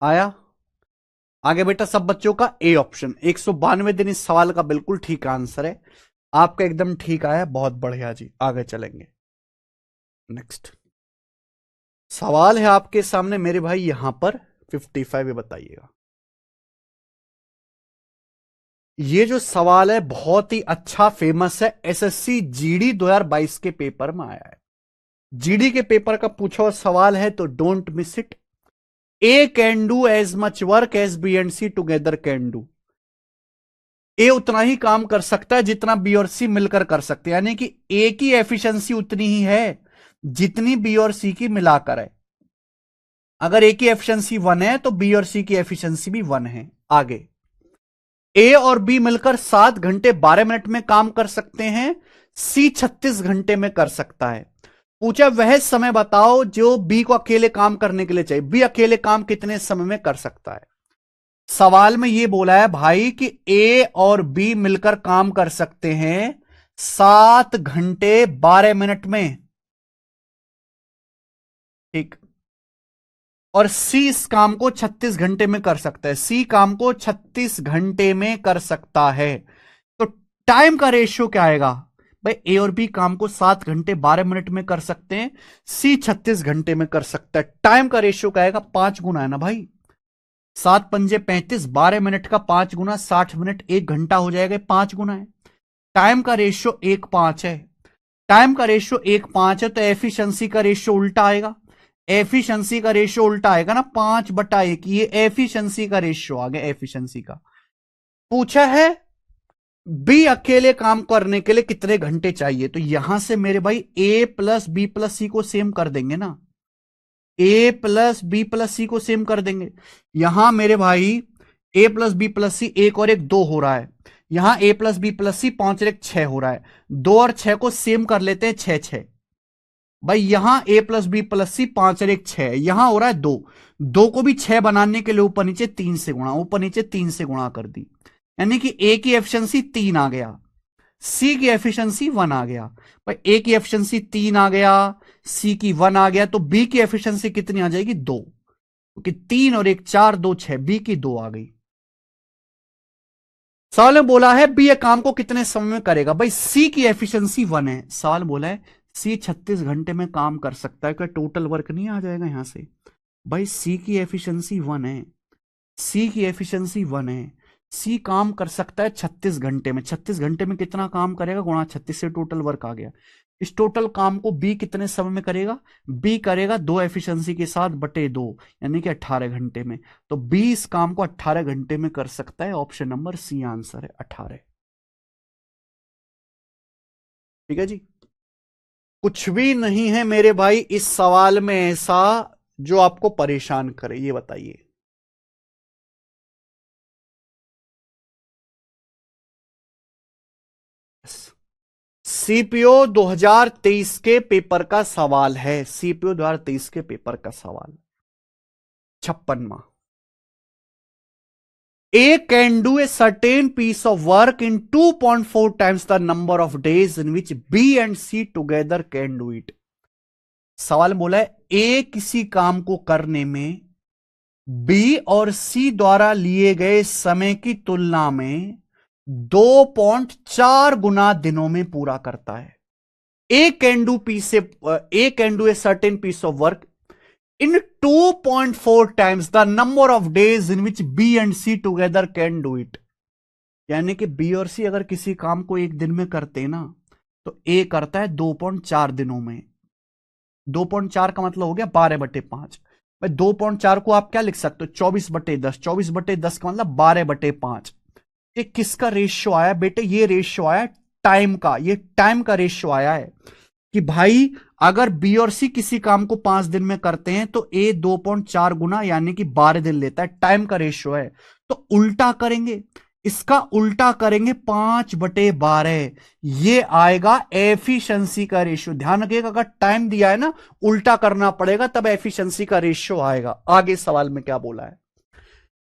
आया? आगे बेटा सब बच्चों का ए ऑप्शन 192 दिन इस सवाल का बिल्कुल ठीक आंसर है। आपका एकदम ठीक आया, बहुत बढ़िया जी। आगे चलेंगे। नेक्स्ट सवाल है आपके सामने मेरे भाई यहां पर 55 बताइएगा। ये जो सवाल है बहुत ही अच्छा फेमस है, एसएससी जीडी 2022 के पेपर में आया है। जीडी के पेपर का पूछा हुआ सवाल है, तो don't miss it. A can do as much work as B and C together can do. A उतना ही काम कर सकता है जितना बी और सी मिलकर कर सकते हैं, यानी कि ए की एफिशिएंसी उतनी ही है जितनी बी और सी की मिलाकर है। अगर ए की एफिशिएंसी 1 है तो बी और सी की एफिशिएंसी भी 1 है। आगे ए और बी मिलकर 7 घंटे 12 मिनट में काम कर सकते हैं, सी 36 घंटे में कर सकता है। पूछा वह समय बताओ जो बी को अकेले काम करने के लिए चाहिए। बी अकेले काम कितने समय में कर सकता है? सवाल में यह बोला है भाई कि ए और बी मिलकर काम कर सकते हैं 7 घंटे 12 मिनट में, ठीक। और सी इस काम को 36 घंटे में कर सकता है। सी काम को 36 घंटे में कर सकता है, तो टाइम का रेशियो क्या आएगा भाई? ए और बी काम को 7 घंटे 12 मिनट में कर सकते हैं, सी 36 घंटे में कर सकता है। टाइम का रेशियो क्या आएगा? 5 गुना है ना भाई। 7 पंजे 35, 12 मिनट का 5 गुना 60 मिनट, 1 घंटा हो जाएगा, 5 गुना है। टाइम का रेशियो 1:5 है। टाइम का रेशियो 1:5 है, तो एफिशिएंसी का रेशियो उल्टा आएगा। एफिशिएंसी का रेशियो उल्टा आएगा ना, 5/1। ये एफिशिएंसी का रेशियो आ गया, एफिशिएंसी का। पूछा है बी अकेले काम करने के लिए कितने घंटे चाहिए, तो यहां से मेरे भाई ए प्लस बी प्लस सी को सेम कर देंगे ना। ए प्लस बी प्लस सी को सेम कर देंगे। यहां मेरे भाई ए प्लस बी प्लस सी, 1 और 1 2 हो रहा है। यहां ए प्लस बी प्लस सी 5 और 1 6 हो रहा है। 2 और 6 को सेम कर लेते हैं, 6 6। भाई यहां ए प्लस बी प्लस सी 5 और 1 6, यहां हो रहा है 2। 2 को भी 6 बनाने के लिए ऊपर नीचे 3 से गुणा, ऊपर नीचे 3 से गुणा कर दी, यानी कि ए की एफिशिएंसी 3 आ गया, सी की एफिशिएंसी 1 आ गया। भाई ए की एफिशिएंसी 3 आ गया, सी की 1 आ गया, तो बी की एफिशिएंसी कितनी आ जाएगी? 2, क्योंकि 3 और 1 4, 2 6, बी की 2 आ गई। सवाल में बोला है बी ये काम को कितने समय में करेगा। भाई सी की एफिशिएंसी 1 है। सवाल बोला है सी 36 घंटे में काम कर सकता है, क्या टोटल वर्क नहीं आ जाएगा यहां से? भाई सी की एफिशिएंसी 1 है, सी की एफिशिएंसी 1 है। सी काम कर सकता है 36 घंटे में। 36 घंटे में कितना काम करेगा? गुणा 36 से टोटल वर्क आ गया। इस टोटल काम को बी कितने समय में करेगा? बी करेगा 2 एफिशिएंसी के साथ बटे 2, यानी कि 18 घंटे में। तो बी इस काम को 18 घंटे में कर सकता है। ऑप्शन नंबर सी आंसर है, 18। ठीक है जी। कुछ भी नहीं है मेरे भाई इस सवाल में ऐसा जो आपको परेशान करे, ये बताइए। सीपीओ 2023 के पेपर का सवाल है। सीपीओ 2023 के पेपर का सवाल 56वां। A can do a certain piece of work in 2.4 times the number of days in which B and C together can do it. सवाल बोला है A किसी काम को करने में B और C द्वारा लिए गए समय की तुलना में 2.4 गुना दिनों में पूरा करता है। A can do a certain piece of work in 2.4 times the number of days in which B and C together can do it. यानी कि B और C अगर किसी काम को एक दिन में करते हैं ना, तो A करता है 2.4 दिनों में। 2.4 का मतलब हो गया 12/5। भाई 2.4 को आप क्या लिख सकते हो? 24/10। 24/10 का मतलब 12/5। ये किसका रेशियो आया बेटे? ये रेशियो आया टाइम का। ये टाइम का रेशियो आया है कि भाई अगर बी और सी किसी काम को 5 दिन में करते हैं तो ए 2.4 गुना यानी कि 12 दिन लेता है। टाइम का रेशियो है, तो उल्टा करेंगे, इसका उल्टा करेंगे 5/12। ये आएगा एफिशिएंसी का रेशियो। ध्यान रखिएगा अगर टाइम दिया है ना, उल्टा करना पड़ेगा तब एफिशिएंसी का रेशियो आएगा। आगे सवाल में क्या बोला है?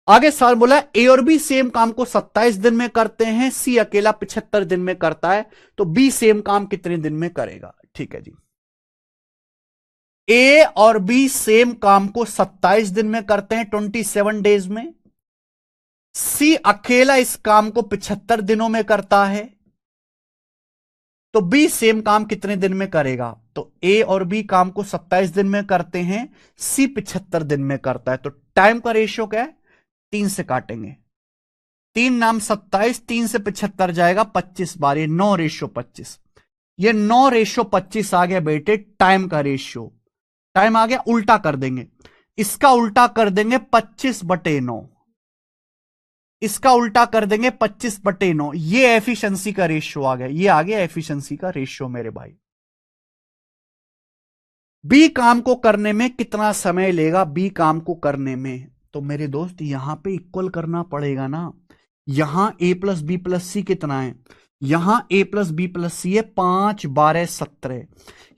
आगे सवाल बोला है ए और बी सेम काम को 27 दिन में करते हैं, सी अकेला 75 दिन में करता है, तो बी सेम काम कितने दिन में करेगा? ठीक है जी। ए और बी सेम काम को 27 दिन में करते हैं, 27 डेज में। सी अकेला इस काम को 75 दिनों में करता है। तो बी सेम काम कितने दिन में करेगा? तो ए और बी काम को 27 दिन में करते हैं, सी 75 दिन में करता है। तो टाइम का रेशियो क्या है? 3 से काटेंगे। 3 नाम 27, 3 से 75 जाएगा 25 बार, ये 9:25। ये 9:25 आ गया बेटे टाइम का रेशियो। टाइम आ गया, उल्टा कर देंगे, इसका उल्टा कर देंगे 25/9, इसका उल्टा कर देंगे 25/9। ये एफिशिएंसी का रेशियो आ गया, ये आ गया एफिशिएंसी का रेशियो मेरे भाई। बी काम को करने में कितना समय लेगा? बी काम को करने में तो मेरे दोस्त यहां पे इक्वल करना पड़ेगा ना। यहां ए प्लस बी प्लस सी कितना है? यहां ए प्लस बी प्लस सी है 5 12 17।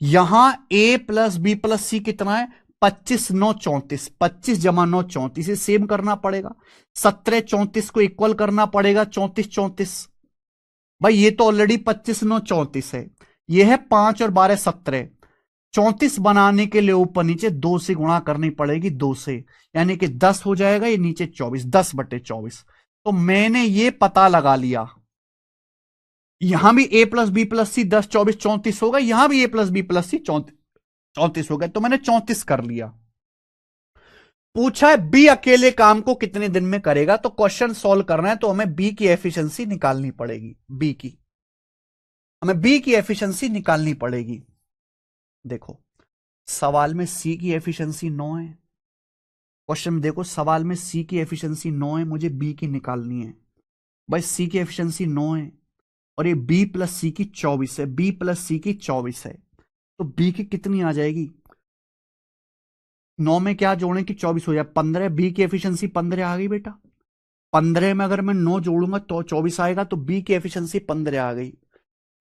यहां ए प्लस बी प्लस सी कितना है? 25 9 34। 25 × 9 34, इसे सेम करना पड़ेगा। 17 34 को इक्वल करना पड़ेगा 34 34। भाई ये तो ऑलरेडी 25 9 34 है, ये है 5 और 12 17। 34 बनाने के लिए ऊपर नीचे 2 से गुणा करनी पड़ेगी, 2 से, यानी कि 10 हो जाएगा, ये नीचे 24, 10/24। तो मैंने ये पता लगा लिया, यहां भी ए प्लस बी प्लस सी 10 24 34 होगा, यहां भी ए प्लस बी प्लस सी 34 हो गए। तो मैंने 34 कर लिया। पूछा है बी अकेले काम को कितने दिन में करेगा, तो क्वेश्चन सॉल्व करना है तो हमें बी की एफिशिएंसी निकालनी पड़ेगी। हमें बी की एफिशिएंसी निकालनी पड़ेगी। देखो सवाल में सी की एफिशिएंसी 9 है। क्वेश्चन में देखो सवाल में सी की एफिशिएंसी 9 है, मुझे बी की निकालनी है। भाई सी की एफिशिएंसी 9 है और ये बी प्लस सी की 24 है, बी प्लस सी की 24 है। तो बी की कितनी आ जाएगी? 9 में क्या जोड़ें कि 24 हो जाए? 15। बी की एफिशिएंसी 15 आ गई बेटा। 15 में अगर मैं 9 जोड़ूंगा तो 24 आएगा, तो बी की एफिशिएंसी 15 आ गई।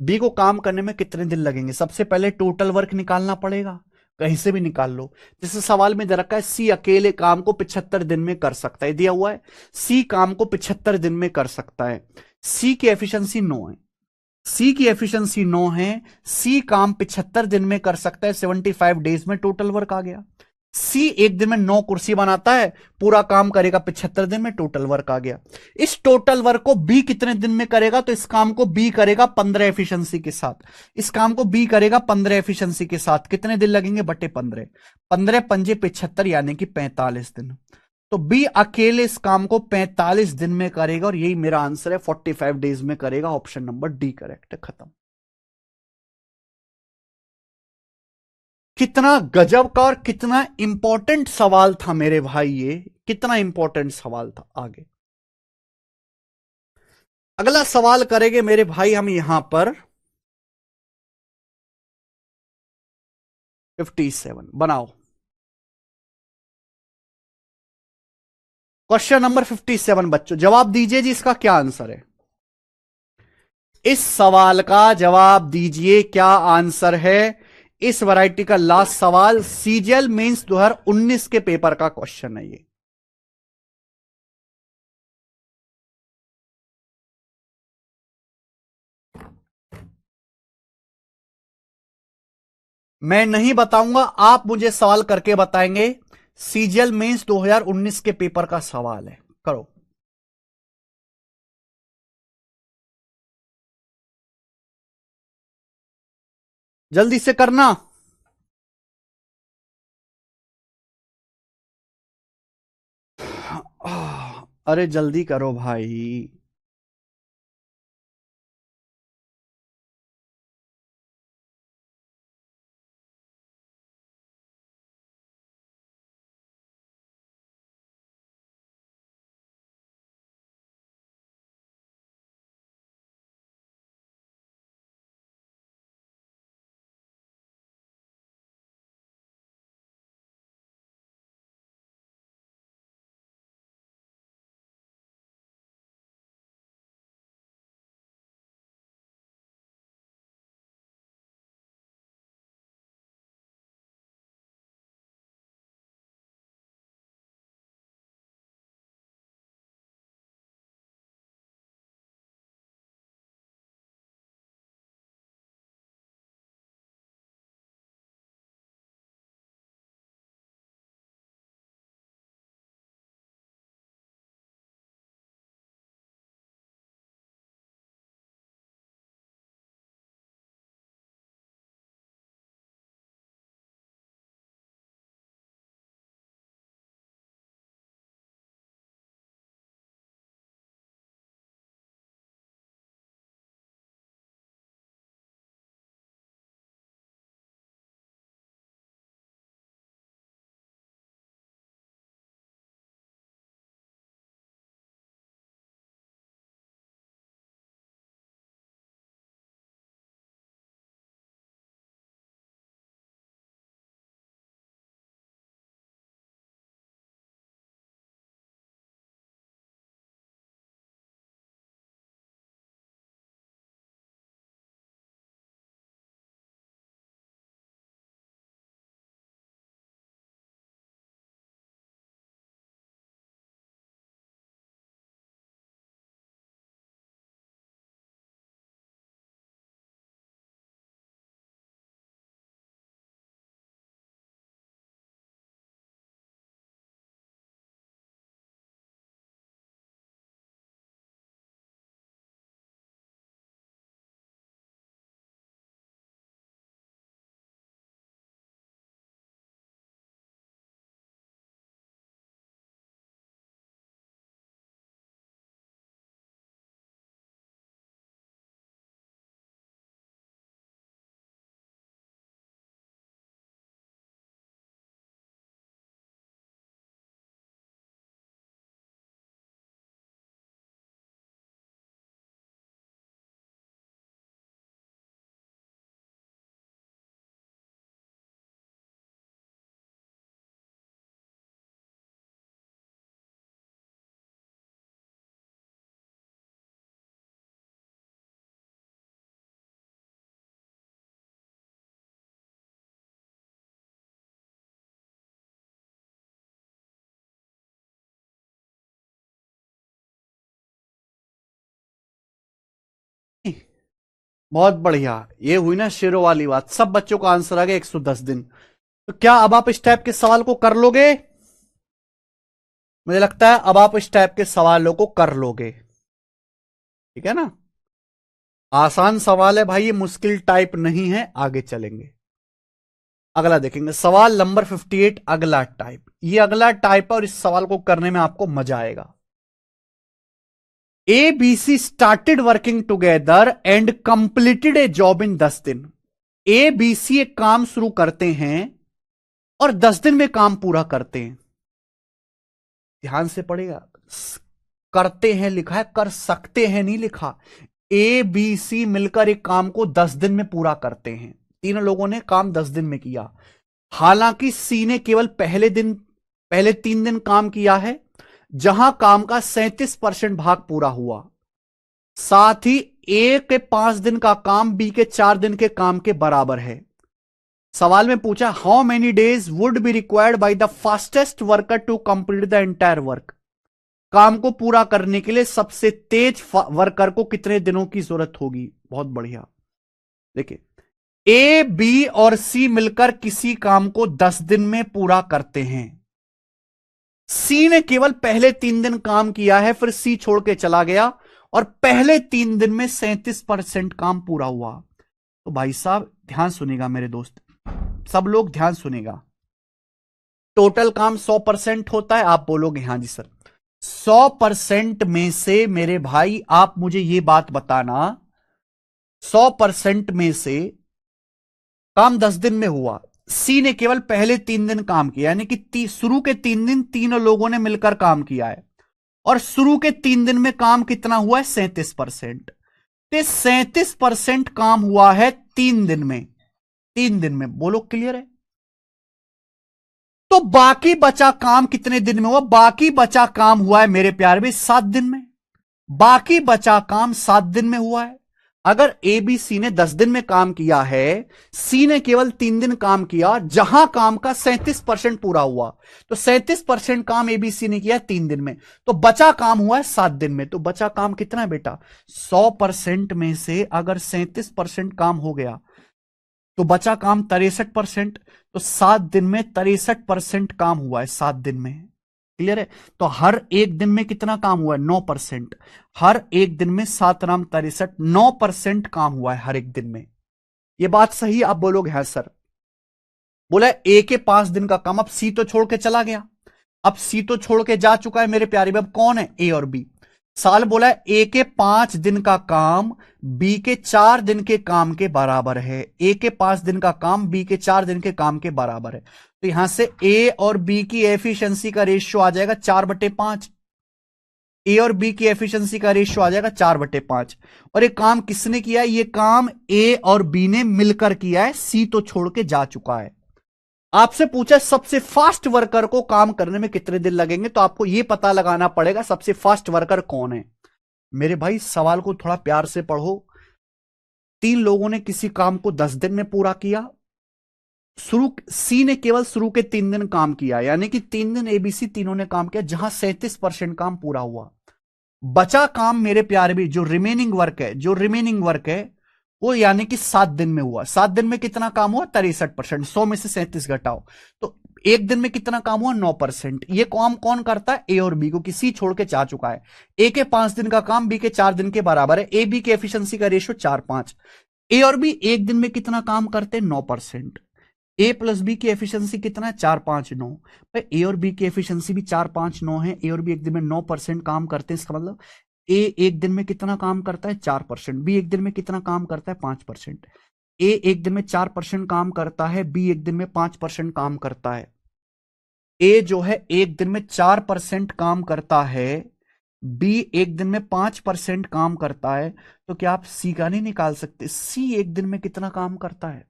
बी को काम करने में कितने दिन लगेंगे? सबसे पहले टोटल वर्क निकालना पड़ेगा, कहीं से भी निकाल लो। जैसे सवाल में दे रखा है सी अकेले काम को 75 दिन में कर सकता है, दिया हुआ है सी काम को 75 दिन में कर सकता है। सी की एफिशिएंसी 9 है, सी की एफिशिएंसी 9 है, सी काम 75 दिन में कर सकता है, 75 डेज में टोटल वर्क आ गया। सी एक दिन में 9 कुर्सी बनाता है, पूरा काम करेगा 75 दिन में, टोटल वर्क आ गया। इस टोटल वर्क को बी कितने दिन में करेगा? तो इस काम को बी करेगा 15 एफिशिएंसी के साथ। इस काम को बी करेगा 15 एफिशिएंसी के साथ। कितने दिन लगेंगे? बटे 15, 15 पंजे 75, यानी कि 45 दिन। तो बी अकेले इस काम को 45 दिन में करेगा, और यही मेरा आंसर है, 45 डेज में करेगा। ऑप्शन नंबर डी करेक्ट है। खत्म। कितना गजब का और कितना इंपॉर्टेंट सवाल था मेरे भाई, ये कितना इंपॉर्टेंट सवाल था। आगे अगला सवाल करेंगे मेरे भाई हम यहां पर 57 बनाओ। क्वेश्चन नंबर 57 बच्चों जवाब दीजिए जी, इसका क्या आंसर है? इस सवाल का जवाब दीजिए, क्या आंसर है? इस वैरायटी का लास्ट सवाल सीजीएल मेंस 2019 के पेपर का क्वेश्चन है ये। मैं नहीं बताऊंगा, आप मुझे सवाल करके बताएंगे। सीजीएल मेंस 2019 के पेपर का सवाल है, करो। जल्दी से करना। अरे जल्दी करो भाई। बहुत बढ़िया, ये हुई ना शेरों वाली बात। सब बच्चों का आंसर आ गया 110 दिन। तो क्या अब आप इस टाइप के सवाल को कर लोगे? मुझे लगता है अब आप इस टाइप के सवालों को कर लोगे, ठीक है ना। आसान सवाल है भाई, ये मुश्किल टाइप नहीं है। आगे चलेंगे, अगला देखेंगे सवाल नंबर 58। अगला टाइप, ये अगला टाइप है और इस सवाल को करने में आपको मजा आएगा। A B C started working together and completed a job in 10 दिन। ए बी सी एक काम शुरू करते हैं और 10 दिन में काम पूरा करते हैं। ध्यान से पढ़ेगा, करते हैं लिखा है, कर सकते हैं नहीं लिखा। ए बी सी मिलकर एक काम को 10 दिन में पूरा करते हैं। तीनों लोगों ने काम 10 दिन में किया। हालांकि सी ने केवल पहले 3 दिन काम किया है, जहां काम का 37% भाग पूरा हुआ। साथ ही ए के 5 दिन का काम बी के 4 दिन के काम के बराबर है। सवाल में पूछा how many days would be required by the fastest worker to complete the entire work. काम को पूरा करने के लिए सबसे तेज वर्कर को कितने दिनों की जरूरत होगी। बहुत बढ़िया, देखिए ए बी और सी मिलकर किसी काम को 10 दिन में पूरा करते हैं। सी ने केवल पहले 3 दिन काम किया है, फिर सी छोड़ के चला गया और पहले 3 दिन में 37% काम पूरा हुआ। तो भाई साहब ध्यान सुनेगा मेरे दोस्त, सब लोग ध्यान सुनेगा। टोटल काम 100% होता है। आप बोलोगे हाँ जी सर। 100% में से मेरे भाई आप मुझे ये बात बताना, 100% में से काम 10 दिन में हुआ। सी ने केवल पहले 3 दिन काम किया, यानी कि शुरू के 3 दिन तीनों लोगों ने मिलकर काम किया है। और शुरू के 3 दिन में काम कितना हुआ है? 37%। तो 37% काम हुआ है 3 दिन में। 3 दिन में, बोलो क्लियर है? तो बाकी बचा काम कितने दिन में हुआ? बाकी बचा काम हुआ है मेरे प्यारे भाई 7 दिन में। बाकी बचा काम 7 दिन में हुआ है। अगर ए बी सी ने 10 दिन में काम किया है, सी ने केवल 3 दिन काम किया, जहां काम का 37% पूरा हुआ, तो 37% काम एबीसी ने किया 3 दिन में, तो बचा काम हुआ है 7 दिन में। तो बचा काम कितना है बेटा? 100% में से अगर 37% काम हो गया तो बचा काम 63%। तो 7 दिन में 63% काम हुआ है 7 दिन में। क्लियर है? तो हर एक दिन में कितना काम हुआ है? 9%। हर एक दिन में 7 नाम 63, 9% काम हुआ है हर एक दिन में। यह बात सही? आप बोलोगे हाँ सर। बोला ए के 5 दिन का काम, अब सी तो छोड़ के चला गया। अब सी तो छोड़ के जा चुका है मेरे प्यारे। अब कौन है? ए और बी। साल बोला है ए के 5 दिन का काम बी के 4 दिन के काम के बराबर है। ए के 5 दिन का काम बी के 4 दिन के काम के बराबर है। तो यहां से ए और बी की एफिशिएंसी का रेशियो आ जाएगा 4/5। ए और बी की एफिशिएंसी का रेशियो आ जाएगा 4/5। और ये काम किसने किया है? ये काम ए और बी ने मिलकर किया है। सी तो छोड़ के जा चुका है। आपसे पूछा सबसे फास्ट वर्कर को काम करने में कितने दिन लगेंगे, तो आपको यह पता लगाना पड़ेगा सबसे फास्ट वर्कर कौन है। मेरे भाई सवाल को थोड़ा प्यार से पढ़ो। 3 लोगों ने किसी काम को 10 दिन में पूरा किया। सी ने केवल शुरू के 3 दिन काम किया, यानी कि 3 दिन एबीसी तीनों ने काम किया, जहां 37% काम पूरा हुआ। बचा काम मेरे प्यारे भी, जो रिमेनिंग वर्क है वो यानी कि 7 दिन में हुआ। 7 दिन में कितना काम हुआ? 63%। 100 में से 37 घटाओ तो एक दिन में कितना काम हुआ? 9%। ये काम कौन करता है? ए और बी को, किसी छोड़ के जा चुका है। ए के 5 दिन का काम बी के 4 दिन के बराबर है। ए बी की एफिशिएंसी का रेशियो 4/5। ए और बी एक दिन में कितना काम करते हैं? 9%। ए प्लस बी की एफिशिएंसी कितना है? 4, 5, 9। भाई ए और बी की एफिशिएंसी भी 4, 5, 9 है। ए और बी एक दिन में 9% काम करते हैं। इसका मतलब ए एक दिन में कितना काम करता है? 4%। बी एक दिन में कितना काम करता है? 5%। ए एक दिन में 4% काम करता है, बी एक दिन में 5% काम करता है। ए जो है एक दिन में 4% काम करता है, बी एक दिन में 5% काम करता है। तो क्या आप सी का नहीं निकाल सकते? सी एक दिन में कितना काम करता है?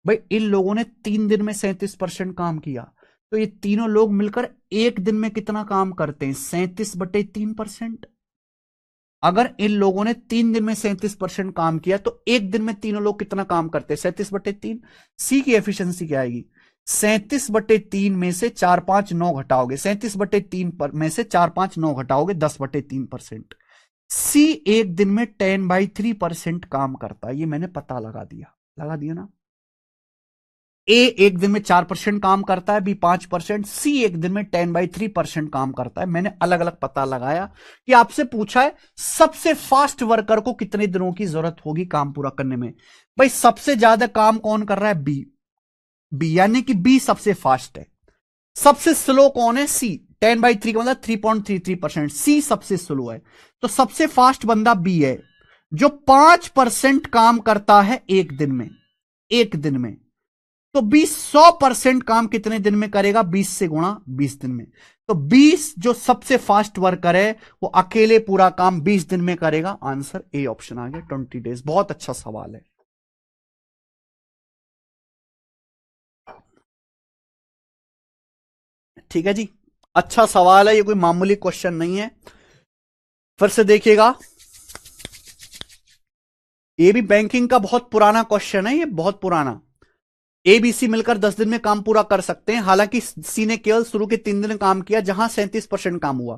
भाई इन लोगों ने 3 दिन में 37% काम किया, तो ये तीनों लोग मिलकर एक दिन में कितना काम करते हैं? 37/3%। अगर इन लोगों ने 3 दिन में 37% काम किया, तो एक दिन में तीनों लोग कितना काम करते हैं? 37/3। सी की एफिशिएंसी क्या आएगी? 37/3 में से 4, 5, 9 घटाओगे, 37/3 में से 4, 5, 9 घटाओगे 10/3%। सी एक दिन में 10/3% काम करता है, ये मैंने पता लगा दिया ना। ए एक दिन में 4% काम करता है, बी 5%, सी एक दिन में 10/3% काम करता है। मैंने अलग अलग पता लगाया कि आपसे पूछा है सबसे फास्ट वर्कर को कितने दिनों की जरूरत होगी काम पूरा करने में। भाई सबसे ज्यादा काम कौन कर रहा है? बी यानी कि बी सबसे फास्ट है। सबसे स्लो कौन है? सी। 10/3 का मतलब 3.33%। सी सबसे स्लो है, तो सबसे फास्ट बंदा बी है जो 5% काम करता है एक दिन में। तो 100% काम कितने दिन में करेगा? 20 से गुणा 20 दिन में। तो 20 जो सबसे फास्ट वर्कर है वो अकेले पूरा काम 20 दिन में करेगा। आंसर ए ऑप्शन आ गया, 20 डेज। बहुत अच्छा सवाल है। ठीक है जी, अच्छा सवाल है, ये कोई मामूली क्वेश्चन नहीं है। फिर से देखिएगा, ये भी बैंकिंग का बहुत पुराना क्वेश्चन है, ये बहुत पुराना। ए बी सी मिलकर 10 दिन में काम पूरा कर सकते हैं, हालांकि सी ने केवल शुरू के 3 दिन काम किया जहां 37% काम हुआ।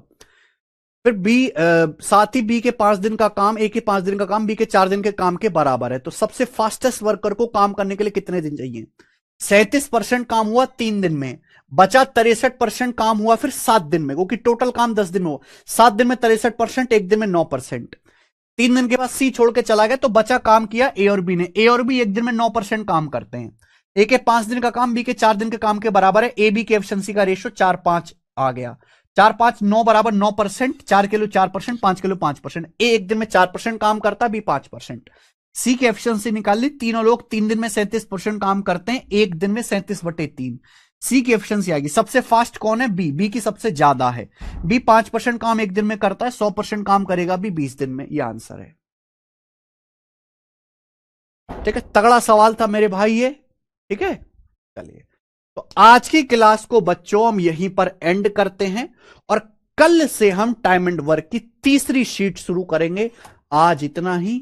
फिर बी साथ ही बी के 5 दिन का काम, ए के 5 दिन का काम बी के 4 दिन के काम के बराबर है। तो सबसे फास्टेस्ट वर्कर को काम करने के लिए कितने दिन चाहिए? 37% काम हुआ 3 दिन में, बचा 63% काम हुआ फिर 7 दिन में, क्योंकि टोटल काम 10 दिन में हुआ। 7 दिन में 63%, एक दिन में 9%। 3 दिन के बाद सी छोड़ के चला गया, तो बचा काम किया ए और बी ने। ए और बी एक दिन में 9% काम करते हैं। ए के 5 दिन का काम बी के 4 दिन के काम के बराबर है। ए बी की एफिशिएंसी का रेशियो 4-5 आ गया। 4-5 9 बराबर 9%। 4 किलो 4%, 5 किलो 5%। ए एक दिन में 4% काम करता है, बी 5%। सी की एफिशिएंसी निकाल ली। तीनों लोग 3 दिन में 37% काम करते हैं, एक दिन में 37/3। सी की एफिशिएंसी आएगी। सबसे फास्ट कौन है? बी की सबसे ज्यादा है। बी 5% काम एक दिन में करता है, 100% काम करेगा बी 20 दिन में। यह आंसर है। ठीक है, तगड़ा सवाल था मेरे भाई ये। ठीक है, चलिए, तो आज की क्लास को बच्चों हम यहीं पर एंड करते हैं, और कल से हम टाइम एंड वर्क की तीसरी शीट शुरू करेंगे। आज इतना ही।